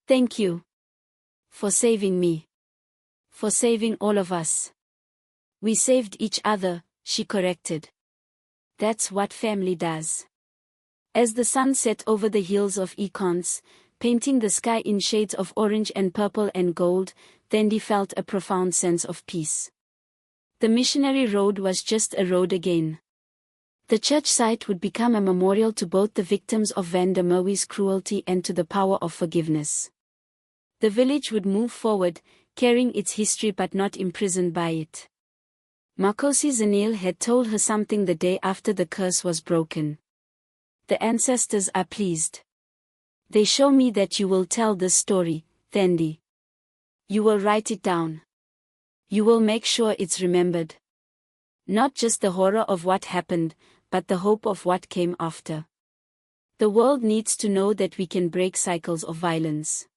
Thank you. For saving me. For saving all of us. We saved each other, she corrected. That's what family does. As the sun set over the hills of Ikons, painting the sky in shades of orange and purple and gold, Thandi felt a profound sense of peace. The missionary road was just a road again. The church site would become a memorial to both the victims of Van der Merwe's cruelty and to the power of forgiveness. The village would move forward, carrying its history but not imprisoned by it. Makosi Zanil had told her something the day after the curse was broken. The ancestors are pleased. They show me that you will tell this story, Thandi. You will write it down. You will make sure it's remembered. Not just the horror of what happened, but the hope of what came after. The world needs to know that we can break cycles of violence.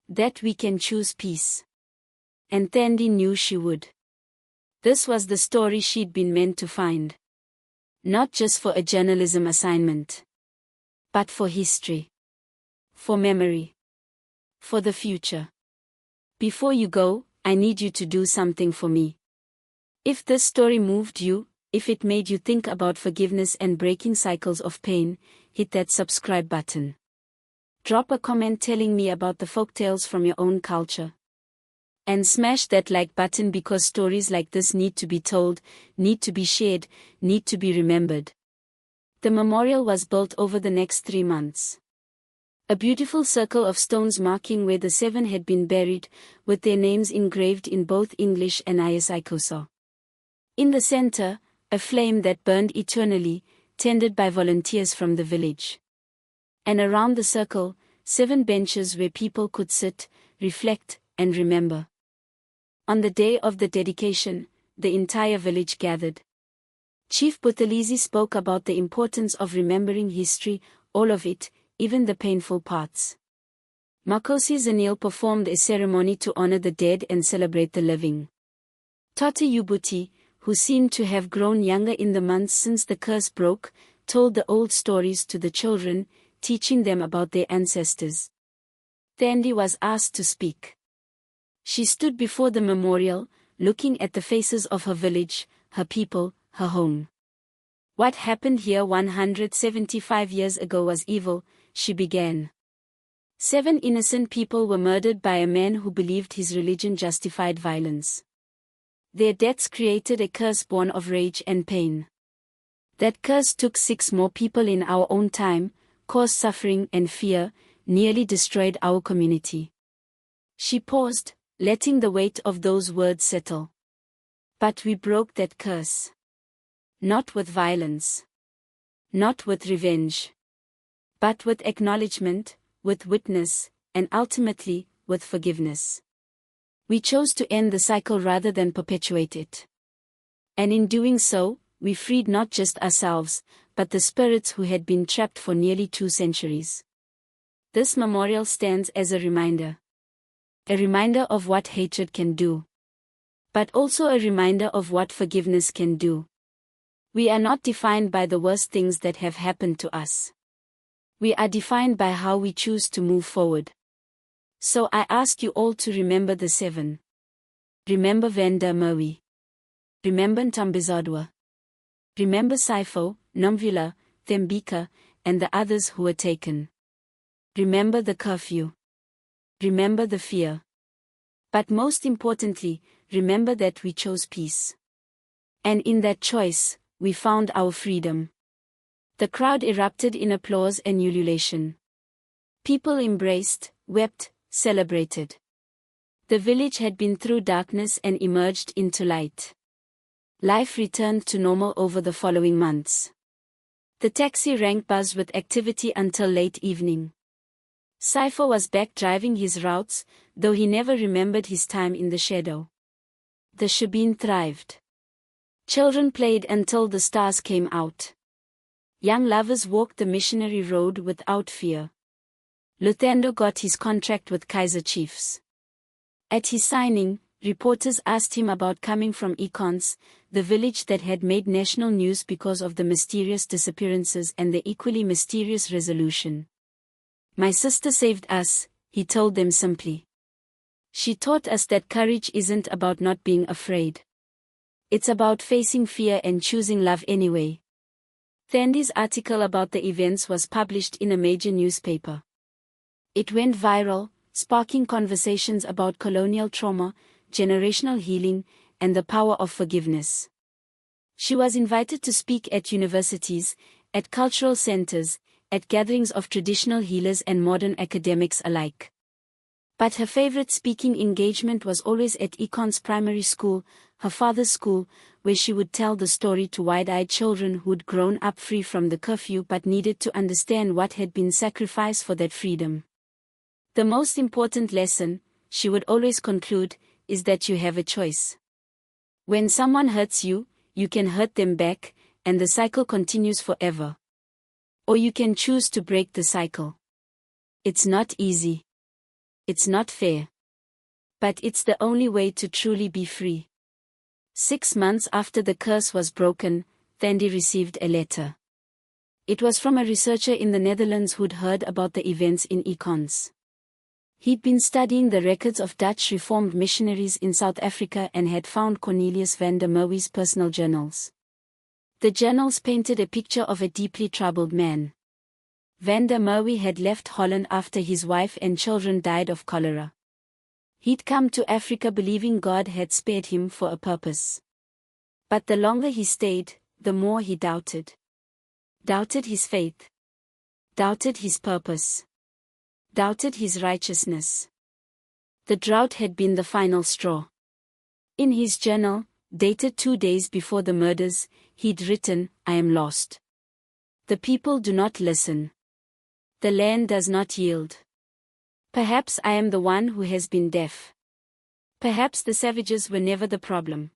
That we can choose peace. And Thandi knew she would. This was the story she'd been meant to find. Not just for a journalism assignment. But for history. For memory. For the future. Before you go, I need you to do something for me. If this story moved you, if it made you think about forgiveness and breaking cycles of pain, hit that subscribe button. Drop a comment telling me about the folktales from your own culture. And smash that like button because stories like this need to be told, need to be shared, need to be remembered. The memorial was built over the next 3 months. A beautiful circle of stones marking where the 7 had been buried, with their names engraved in both English and isiXhosa. In the center, a flame that burned eternally, tended by volunteers from the village. And around the circle, 7 benches where people could sit, reflect, and remember. On the day of the dedication, the entire village gathered. Chief Buthelezi spoke about the importance of remembering history, all of it, even the painful parts. Makosi Zanil performed a ceremony to honor the dead and celebrate the living. Tata Yubuti, who seemed to have grown younger in the months since the curse broke, told the old stories to the children, teaching them about their ancestors. Thandi was asked to speak. She stood before the memorial, looking at the faces of her village, her people, her home. What happened here 175 years ago was evil, she began. 7 innocent people were murdered by a man who believed his religion justified violence. Their deaths created a curse born of rage and pain. That curse took 6 more people in our own time, caused suffering and fear, nearly destroyed our community. She paused, letting the weight of those words settle. But we broke that curse. Not with violence. Not with revenge. But with acknowledgement, with witness, and ultimately, with forgiveness. We chose to end the cycle rather than perpetuate it. And in doing so, we freed not just ourselves, but the spirits who had been trapped for nearly 2 centuries. This memorial stands as a reminder. A reminder of what hatred can do. But also a reminder of what forgiveness can do. We are not defined by the worst things that have happened to us. We are defined by how we choose to move forward. So I ask you all to remember the 7. Remember Venda Mawi. Remember Ntambizadwa. Remember Saifo, Nomvula, Thembika, and the others who were taken. Remember the curfew. Remember the fear. But most importantly, remember that we chose peace. And in that choice, we found our freedom. The crowd erupted in applause and ululation. People embraced, wept, celebrated. The village had been through darkness and emerged into light. Life returned to normal over the following months. The taxi rank buzzed with activity until late evening. Saifo was back driving his routes, though he never remembered his time in the shadow. The shebeen thrived. Children played until the stars came out. Young lovers walked the missionary road without fear. Luthando got his contract with Kaiser Chiefs. At his signing, reporters asked him about coming from Econs, the village that had made national news because of the mysterious disappearances and the equally mysterious resolution. "My sister saved us," he told them simply. "She taught us that courage isn't about not being afraid. It's about facing fear and choosing love anyway." Thandi's article about the events was published in a major newspaper. It went viral, sparking conversations about colonial trauma, generational healing, and the power of forgiveness. She was invited to speak at universities, at cultural centers, at gatherings of traditional healers and modern academics alike. But her favorite speaking engagement was always at Econ's primary school, her father's school, where she would tell the story to wide-eyed children who'd grown up free from the curfew but needed to understand what had been sacrificed for that freedom. "The most important lesson," she would always conclude, "is that you have a choice. When someone hurts you, you can hurt them back, and the cycle continues forever. Or you can choose to break the cycle. It's not easy. It's not fair. But it's the only way to truly be free." 6 months after the curse was broken, Thandi received a letter. It was from a researcher in the Netherlands who'd heard about the events in Econs. He'd been studying the records of Dutch Reformed missionaries in South Africa and had found Cornelius van der Merwe's personal journals. The journals painted a picture of a deeply troubled man. Van der Merwe had left Holland after his wife and children died of cholera. He'd come to Africa believing God had spared him for a purpose. But the longer he stayed, the more he doubted. Doubted his faith. Doubted his purpose. Doubted his righteousness. The drought had been the final straw. In his journal, dated 2 days before the murders, he'd written, "I am lost. The people do not listen. The land does not yield. Perhaps I am the one who has been deaf. Perhaps the savages were never the problem.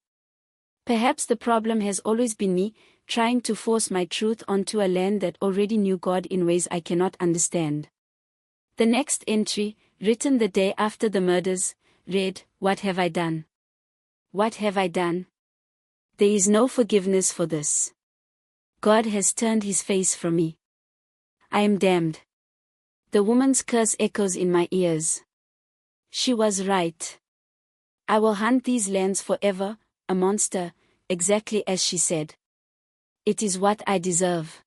Perhaps the problem has always been me, trying to force my truth onto a land that already knew God in ways I cannot understand." The next entry, Written the day after the murders, read, "What have I done? What have I done? There is no forgiveness for this. God has turned his face from me. I am damned." The woman's curse echoes in my ears. She was right. I will hunt these lands forever, a monster, exactly as she said. It is what I deserve.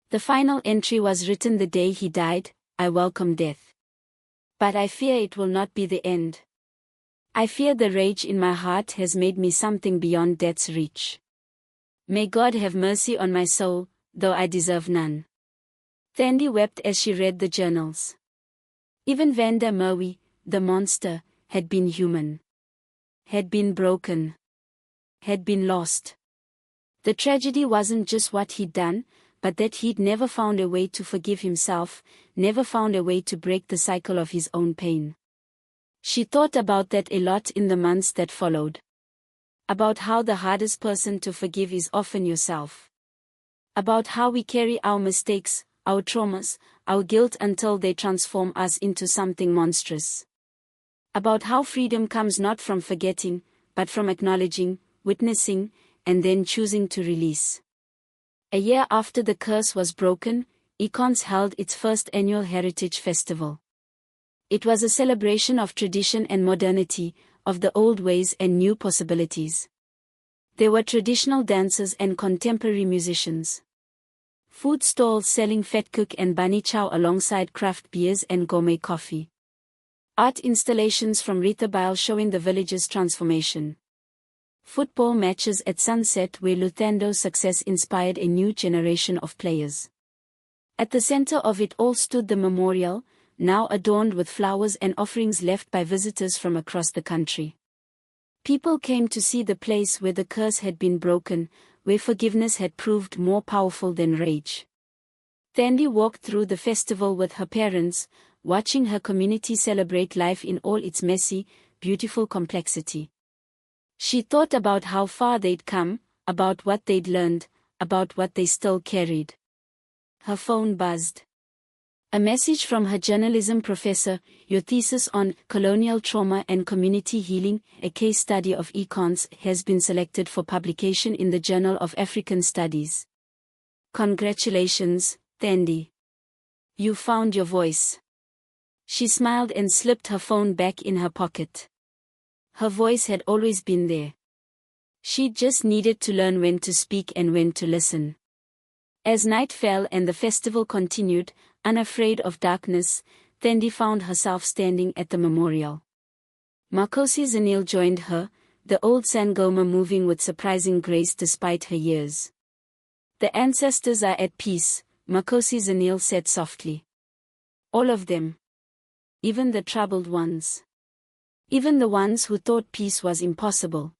The final entry was written the day he died. I welcome death. But I fear it will not be the end. I fear the rage in my heart has made me something beyond death's reach. May God have mercy on my soul, though I deserve none. Thandi wept as she read the journals. Even Vanda Merwe, the monster, had been human. Had been broken. Had been lost. The tragedy wasn't just what he'd done, but that he'd never found a way to forgive himself, never found a way to break the cycle of his own pain. She thought about that a lot in the months that followed. About how the hardest person to forgive is often yourself. About how we carry our mistakes, our traumas, our guilt until they transform us into something monstrous. About how freedom comes not from forgetting, but from acknowledging, witnessing, and then choosing to release. A year after the curse was broken, Econs held its first annual Heritage Festival. It was a celebration of tradition and modernity, of the old ways and new possibilities. There were traditional dancers and contemporary musicians. Food stalls selling vetkoek and bunny chow alongside craft beers and gourmet coffee. Art installations from Rethabile showing the village's transformation. Football matches at sunset where Luthando's success inspired a new generation of players. At the center of it all stood the memorial, now adorned with flowers and offerings left by visitors from across the country. People came to see the place where the curse had been broken, where forgiveness had proved more powerful than rage. Thandi walked through the festival with her parents, watching her community celebrate life in all its messy, beautiful complexity. She thought about how far they'd come, about what they'd learned, about what they still carried. Her phone buzzed. A message from her journalism professor: "Your thesis on colonial trauma and community healing, a case study of Econs, has been selected for publication in the Journal of African Studies. Congratulations, Thandi. You found your voice." She smiled and slipped her phone back in her pocket. Her voice had always been there. She just needed to learn when to speak and when to listen. As night fell and the festival continued, unafraid of darkness, Thandi found herself standing at the memorial. Makosi Zanil joined her, the old Sangoma moving with surprising grace despite her years. "The ancestors are at peace," Makosi Zanil said softly. "All of them. Even the troubled ones. Even the ones who thought peace was impossible."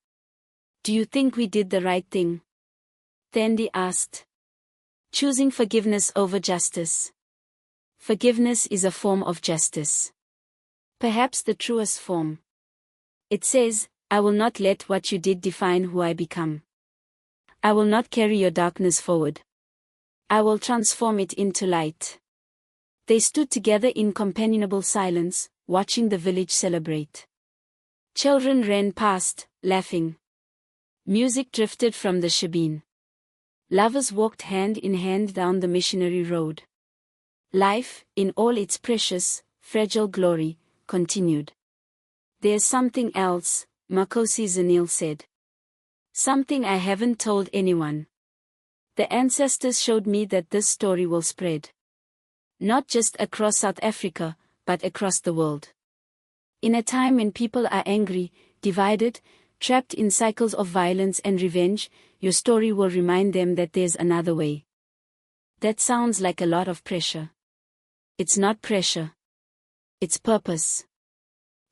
"Do you think we did the right thing?" Thandi asked. "Choosing forgiveness over justice. Forgiveness is a form of justice. Perhaps the truest form. It says, I will not let what you did define who I become. I will not carry your darkness forward. I will transform it into light." They stood together in companionable silence, watching the village celebrate. Children ran past, laughing. Music drifted from the shebeen. Lovers walked hand in hand down the missionary road. Life, in all its precious, fragile glory, continued. "There's something else," Makosi Zanil said. "Something I haven't told anyone. The ancestors showed me that this story will spread. Not just across South Africa, but across the world. In a time when people are angry, divided, trapped in cycles of violence and revenge, your story will remind them that there's another way." That sounds like a lot of pressure. It's not pressure. It's purpose.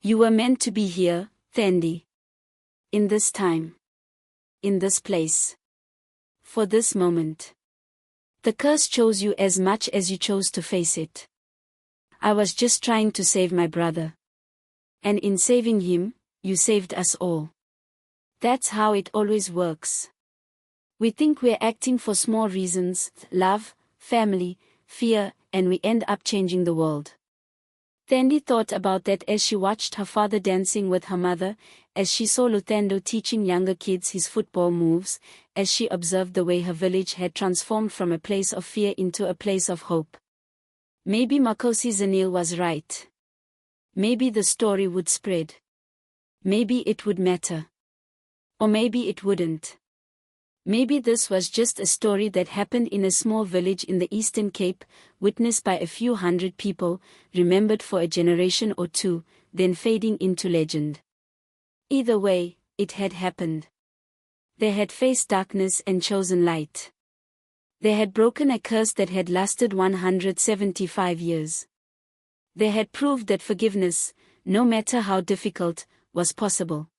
You were meant to be here, Thandi. In this time. In this place. For this moment. The curse chose you as much as you chose to face it. I was just trying to save my brother. And in saving him, you saved us all. That's how it always works. We think we're acting for small reasons: love, family, fear, and we end up changing the world. Thandi thought about that as she watched her father dancing with her mother, as she saw Luthando teaching younger kids his football moves, as she observed the way her village had transformed from a place of fear into a place of hope. Maybe Makosi Zanil was right. Maybe the story would spread. Maybe it would matter. Or maybe it wouldn't. Maybe this was just a story that happened in a small village in the Eastern Cape, witnessed by a few hundred people, remembered for a generation or two, then fading into legend. Either way, it had happened. They had faced darkness and chosen light. They had broken a curse that had lasted 175 years. They had proved that forgiveness, no matter how difficult, was possible.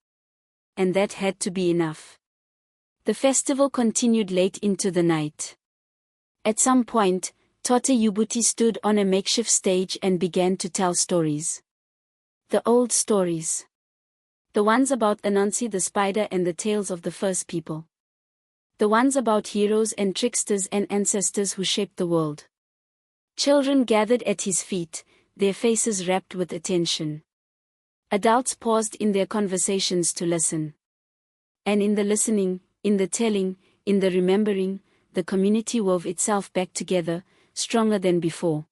And that had to be enough. The festival continued late into the night. At some point, Tote Ubuti stood on a makeshift stage and began to tell stories. The old stories. The ones about Anansi the spider and the tales of the first people. The ones about heroes and tricksters and ancestors who shaped the world. Children gathered at his feet, their faces rapt with attention. Adults paused in their conversations to listen. And in the listening, in the telling, in the remembering, the community wove itself back together, stronger than before.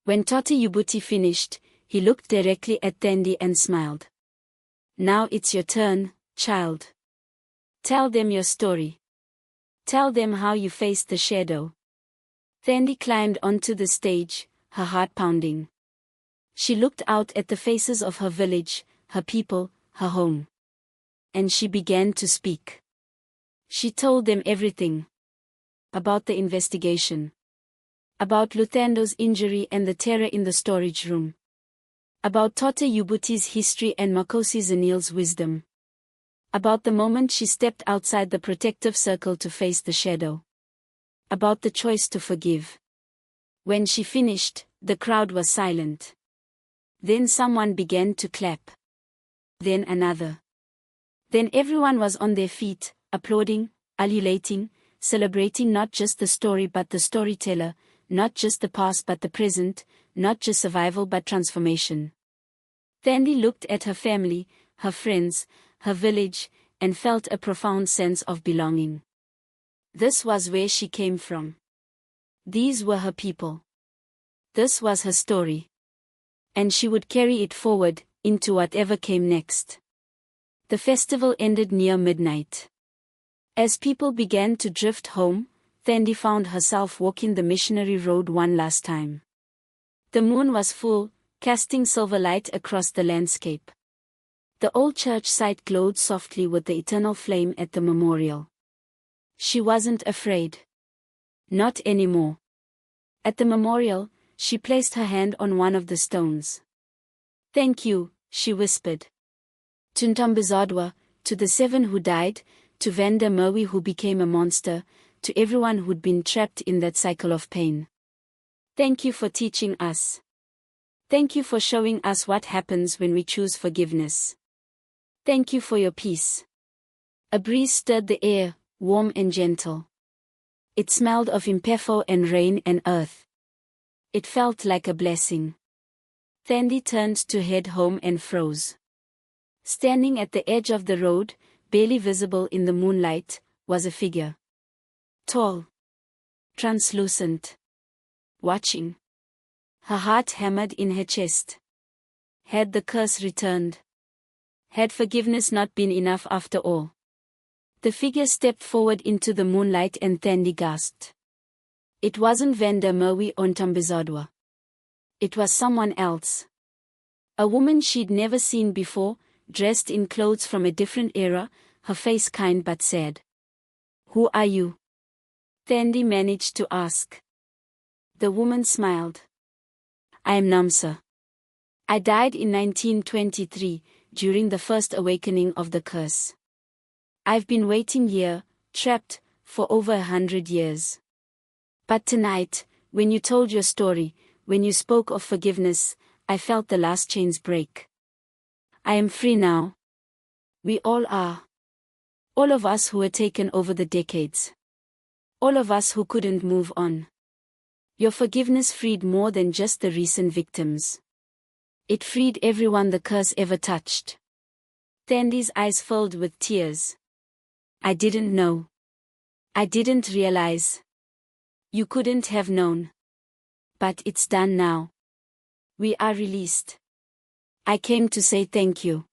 When Tote Ubuti finished, he looked directly at Thandi and smiled. Now it's your turn, child. Tell them your story. Tell them how you faced the shadow. Thandi climbed onto the stage, her heart pounding. She looked out at the faces of her village, her people, her home. And she began to speak. She told them everything. About the investigation. About Luthando's injury and the terror in the storage room. About Tote Ubuti's history and Makosi Zanil's wisdom. About the moment she stepped outside the protective circle to face the shadow. About the choice to forgive. When she finished, the crowd was silent. Then someone began to clap. Then another. Then everyone was on their feet, applauding, ululating, celebrating not just the story but the storyteller, not just the past but the present, not just survival but transformation. Thandi looked at her family, her friends, her village, and felt a profound sense of belonging. This was where she came from. These were her people. This was her story. And she would carry it forward, into whatever came next. The festival ended near midnight. As people began to drift home, Thandi found herself walking the missionary road one last time. The moon was full, casting silver light across the landscape. The old church site glowed softly with the eternal flame at the memorial. She wasn't afraid. Not anymore. At the memorial, she placed her hand on one of the stones. "Thank you," she whispered. "To Ntambazodwa, to the 7 who died, to Vanda Merwe who became a monster, to everyone who'd been trapped in that cycle of pain. Thank you for teaching us. Thank you for showing us what happens when we choose forgiveness. Thank you for your peace." A breeze stirred the air, warm and gentle. It smelled of impefo and rain and earth. It felt like a blessing. Thandi turned to head home and froze. Standing at the edge of the road, barely visible in the moonlight, was a figure. Tall. Translucent. Watching. Her heart hammered in her chest. Had the curse returned? Had forgiveness not been enough after all? The figure stepped forward into the moonlight and Thandi gasped. It wasn't Vanda Merwe or Ntambazodwa. It was someone else. A woman she'd never seen before, dressed in clothes from a different era, her face kind but sad. "Who are you?" Thandi managed to ask. The woman smiled. "I am Namsa. I died in 1923, during the first awakening of the curse. I've been waiting here, trapped, for over 100 years. But tonight, when you told your story, when you spoke of forgiveness, I felt the last chains break. I am free now. We all are. All of us who were taken over the decades. All of us who couldn't move on. Your forgiveness freed more than just the recent victims. It freed everyone the curse ever touched. Thandi's eyes filled with tears. I didn't know. I didn't realize. You couldn't have known. But it's done now. We are released. I came to say thank you.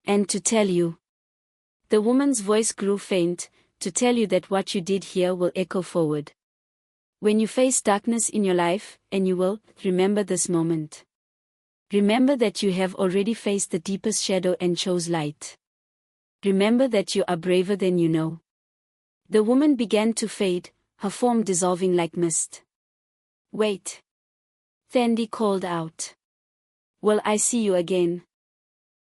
And to tell you. The woman's voice grew faint, to tell you that what you did here will echo forward. When you face darkness in your life, and you will, remember this moment. Remember that you have already faced the deepest shadow and chose light. Remember that you are braver than you know. The woman began to fade, her form dissolving like mist. Wait. Thandi called out. Will I see you again?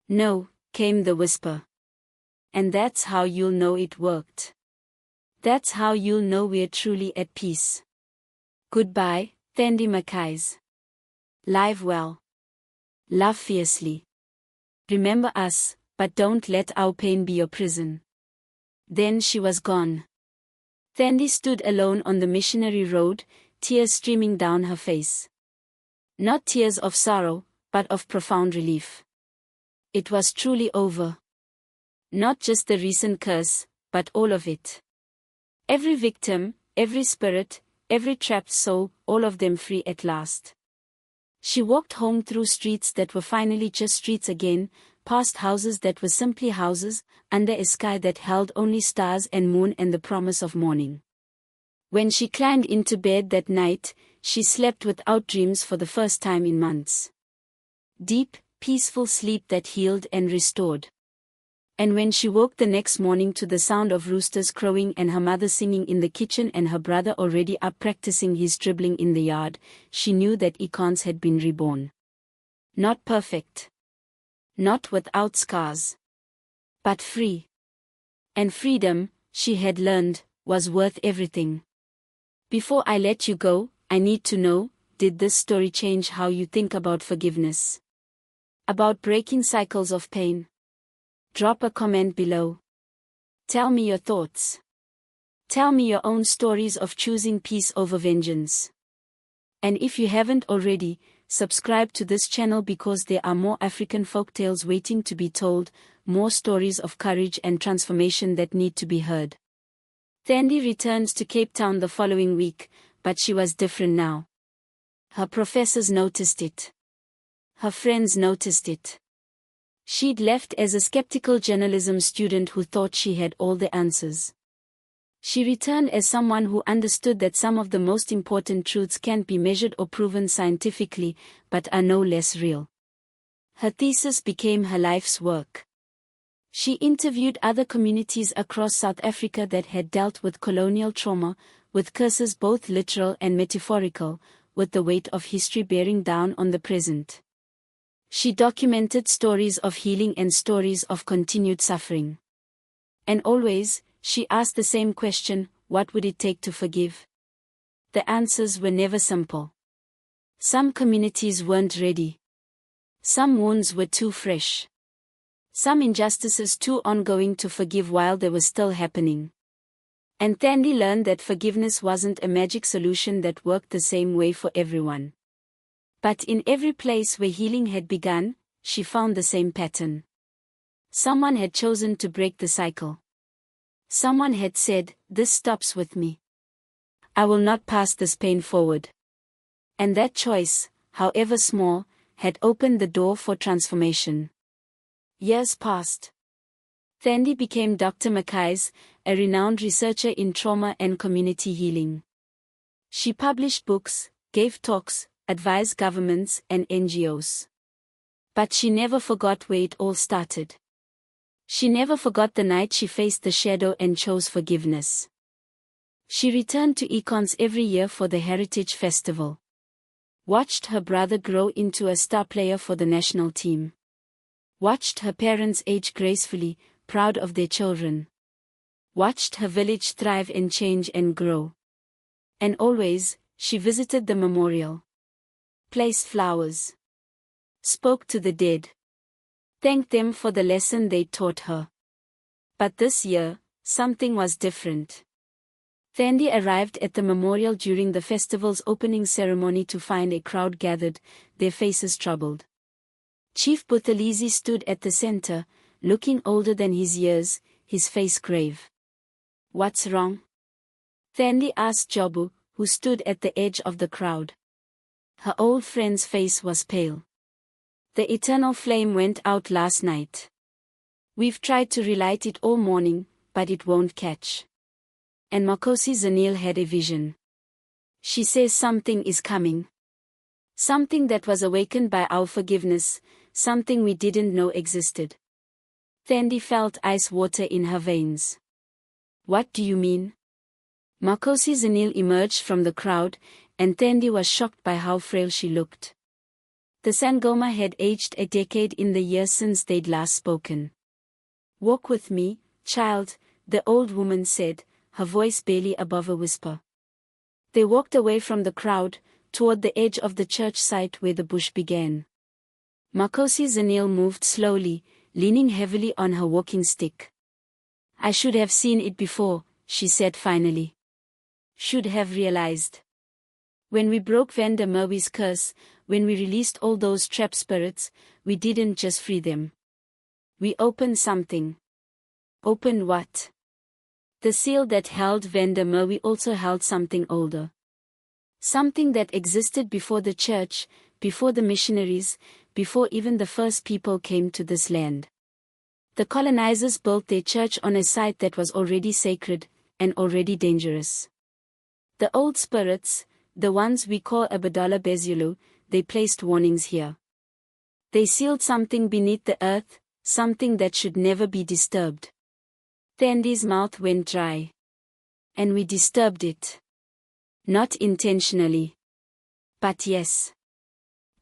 No, came the whisper. And that's how you'll know it worked. That's how you'll know we're truly at peace. Goodbye, Thandi Mackay's. Live well. Love fiercely. Remember us, but don't let our pain be your prison. Then she was gone. Thandi stood alone on the missionary road, tears streaming down her face. Not tears of sorrow, but of profound relief. It was truly over. Not just the recent curse, but all of it. Every victim, every spirit, every trapped soul, all of them free at last. She walked home through streets that were finally just streets again, past houses that were simply houses, under a sky that held only stars and moon and the promise of morning. When she climbed into bed that night, she slept without dreams for the first time in months. Deep, peaceful sleep that healed and restored. And when she woke the next morning to the sound of roosters crowing and her mother singing in the kitchen and her brother already up practicing his dribbling in the yard, she knew that awakens had been reborn. Not perfect. Not without scars. But free. And freedom, she had learned, was worth everything. Before I let you go, I need to know, did this story change how you think about forgiveness? About breaking cycles of pain? Drop a comment below. Tell me your thoughts. Tell me your own stories of choosing peace over vengeance. And if you haven't already, subscribe to this channel because there are more African folktales waiting to be told, more stories of courage and transformation that need to be heard. Thandi returns to Cape Town the following week, but she was different now. Her professors noticed it. Her friends noticed it. She'd left as a skeptical journalism student who thought she had all the answers. She returned as someone who understood that some of the most important truths can't be measured or proven scientifically, but are no less real. Her thesis became her life's work. She interviewed other communities across South Africa that had dealt with colonial trauma, with curses both literal and metaphorical, with the weight of history bearing down on the present. She documented stories of healing and stories of continued suffering. And always, she asked the same question, what would it take to forgive? The answers were never simple. Some communities weren't ready. Some wounds were too fresh. Some injustices too ongoing to forgive while they were still happening. And Thandi learned that forgiveness wasn't a magic solution that worked the same way for everyone. But in every place where healing had begun, she found the same pattern. Someone had chosen to break the cycle. Someone had said, this stops with me. I will not pass this pain forward. And that choice, however small, had opened the door for transformation. Years passed. Thandi became Dr. Mackay's, a renowned researcher in trauma and community healing. She published books, gave talks, advised governments and NGOs. But she never forgot where it all started. She never forgot the night she faced the shadow and chose forgiveness. She returned to awakens every year for the Heritage Festival. Watched her brother grow into a star player for the national team. Watched her parents age gracefully, proud of their children. Watched her village thrive and change and grow. And always, she visited the memorial. Placed flowers. Spoke to the dead. Thanked them for the lesson they taught her. But this year, something was different. Thandi arrived at the memorial during the festival's opening ceremony to find a crowd gathered, their faces troubled. Chief Buthelezi stood at the center, looking older than his years, his face grave. "What's wrong?" Thandi asked Jobu, who stood at the edge of the crowd. Her old friend's face was pale. "The eternal flame went out last night. We've tried to relight it all morning, but it won't catch. And Makosi Zanil had a vision. She says something is coming. Something that was awakened by our forgiveness, something we didn't know existed." Thandi felt ice water in her veins. "What do you mean?" Makosi Zanil emerged from the crowd, and Thandi was shocked by how frail she looked. The Sangoma had aged a decade in the year since they'd last spoken. "Walk with me, child," the old woman said, her voice barely above a whisper. They walked away from the crowd, toward the edge of the church site where the bush began. Makosi Zanil moved slowly, leaning heavily on her walking stick. "I should have seen it before," she said finally. "Should have realized. When we broke Vanda Merwi's curse, when we released all those trapped spirits, we didn't just free them. We opened something." "Opened what?" "The seal that held Vanda Merwi also held something older. Something that existed before the church, before the missionaries, before even the first people came to this land. The colonizers built their church on a site that was already sacred, and already dangerous. The old spirits, the ones we call Abadola Bezulu, they placed warnings here. They sealed something beneath the earth, something that should never be disturbed." Thandi's mouth went dry. "And we disturbed it. Not intentionally. But yes.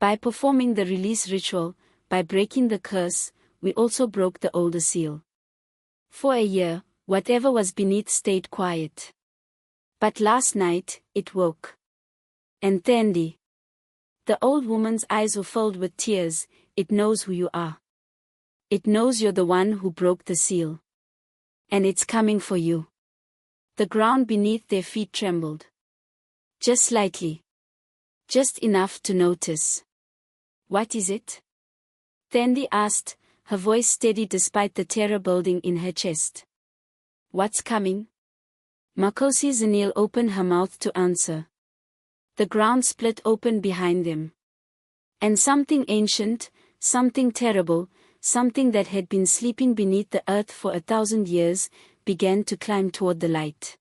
By performing the release ritual, by breaking the curse, we also broke the older seal. For a year, whatever was beneath stayed quiet. But last night, it woke. And Thandi." The old woman's eyes were filled with tears. "It knows who you are. It knows you're the one who broke the seal. And it's coming for you." The ground beneath their feet trembled. Just slightly. Just enough to notice. "What is it?" Thandi asked, her voice steady despite the terror building in her chest. "What's coming?" Makosi Zanil opened her mouth to answer. The ground split open behind them. And something ancient, something terrible, something that had been sleeping beneath the earth for 1,000 years, began to climb toward the light.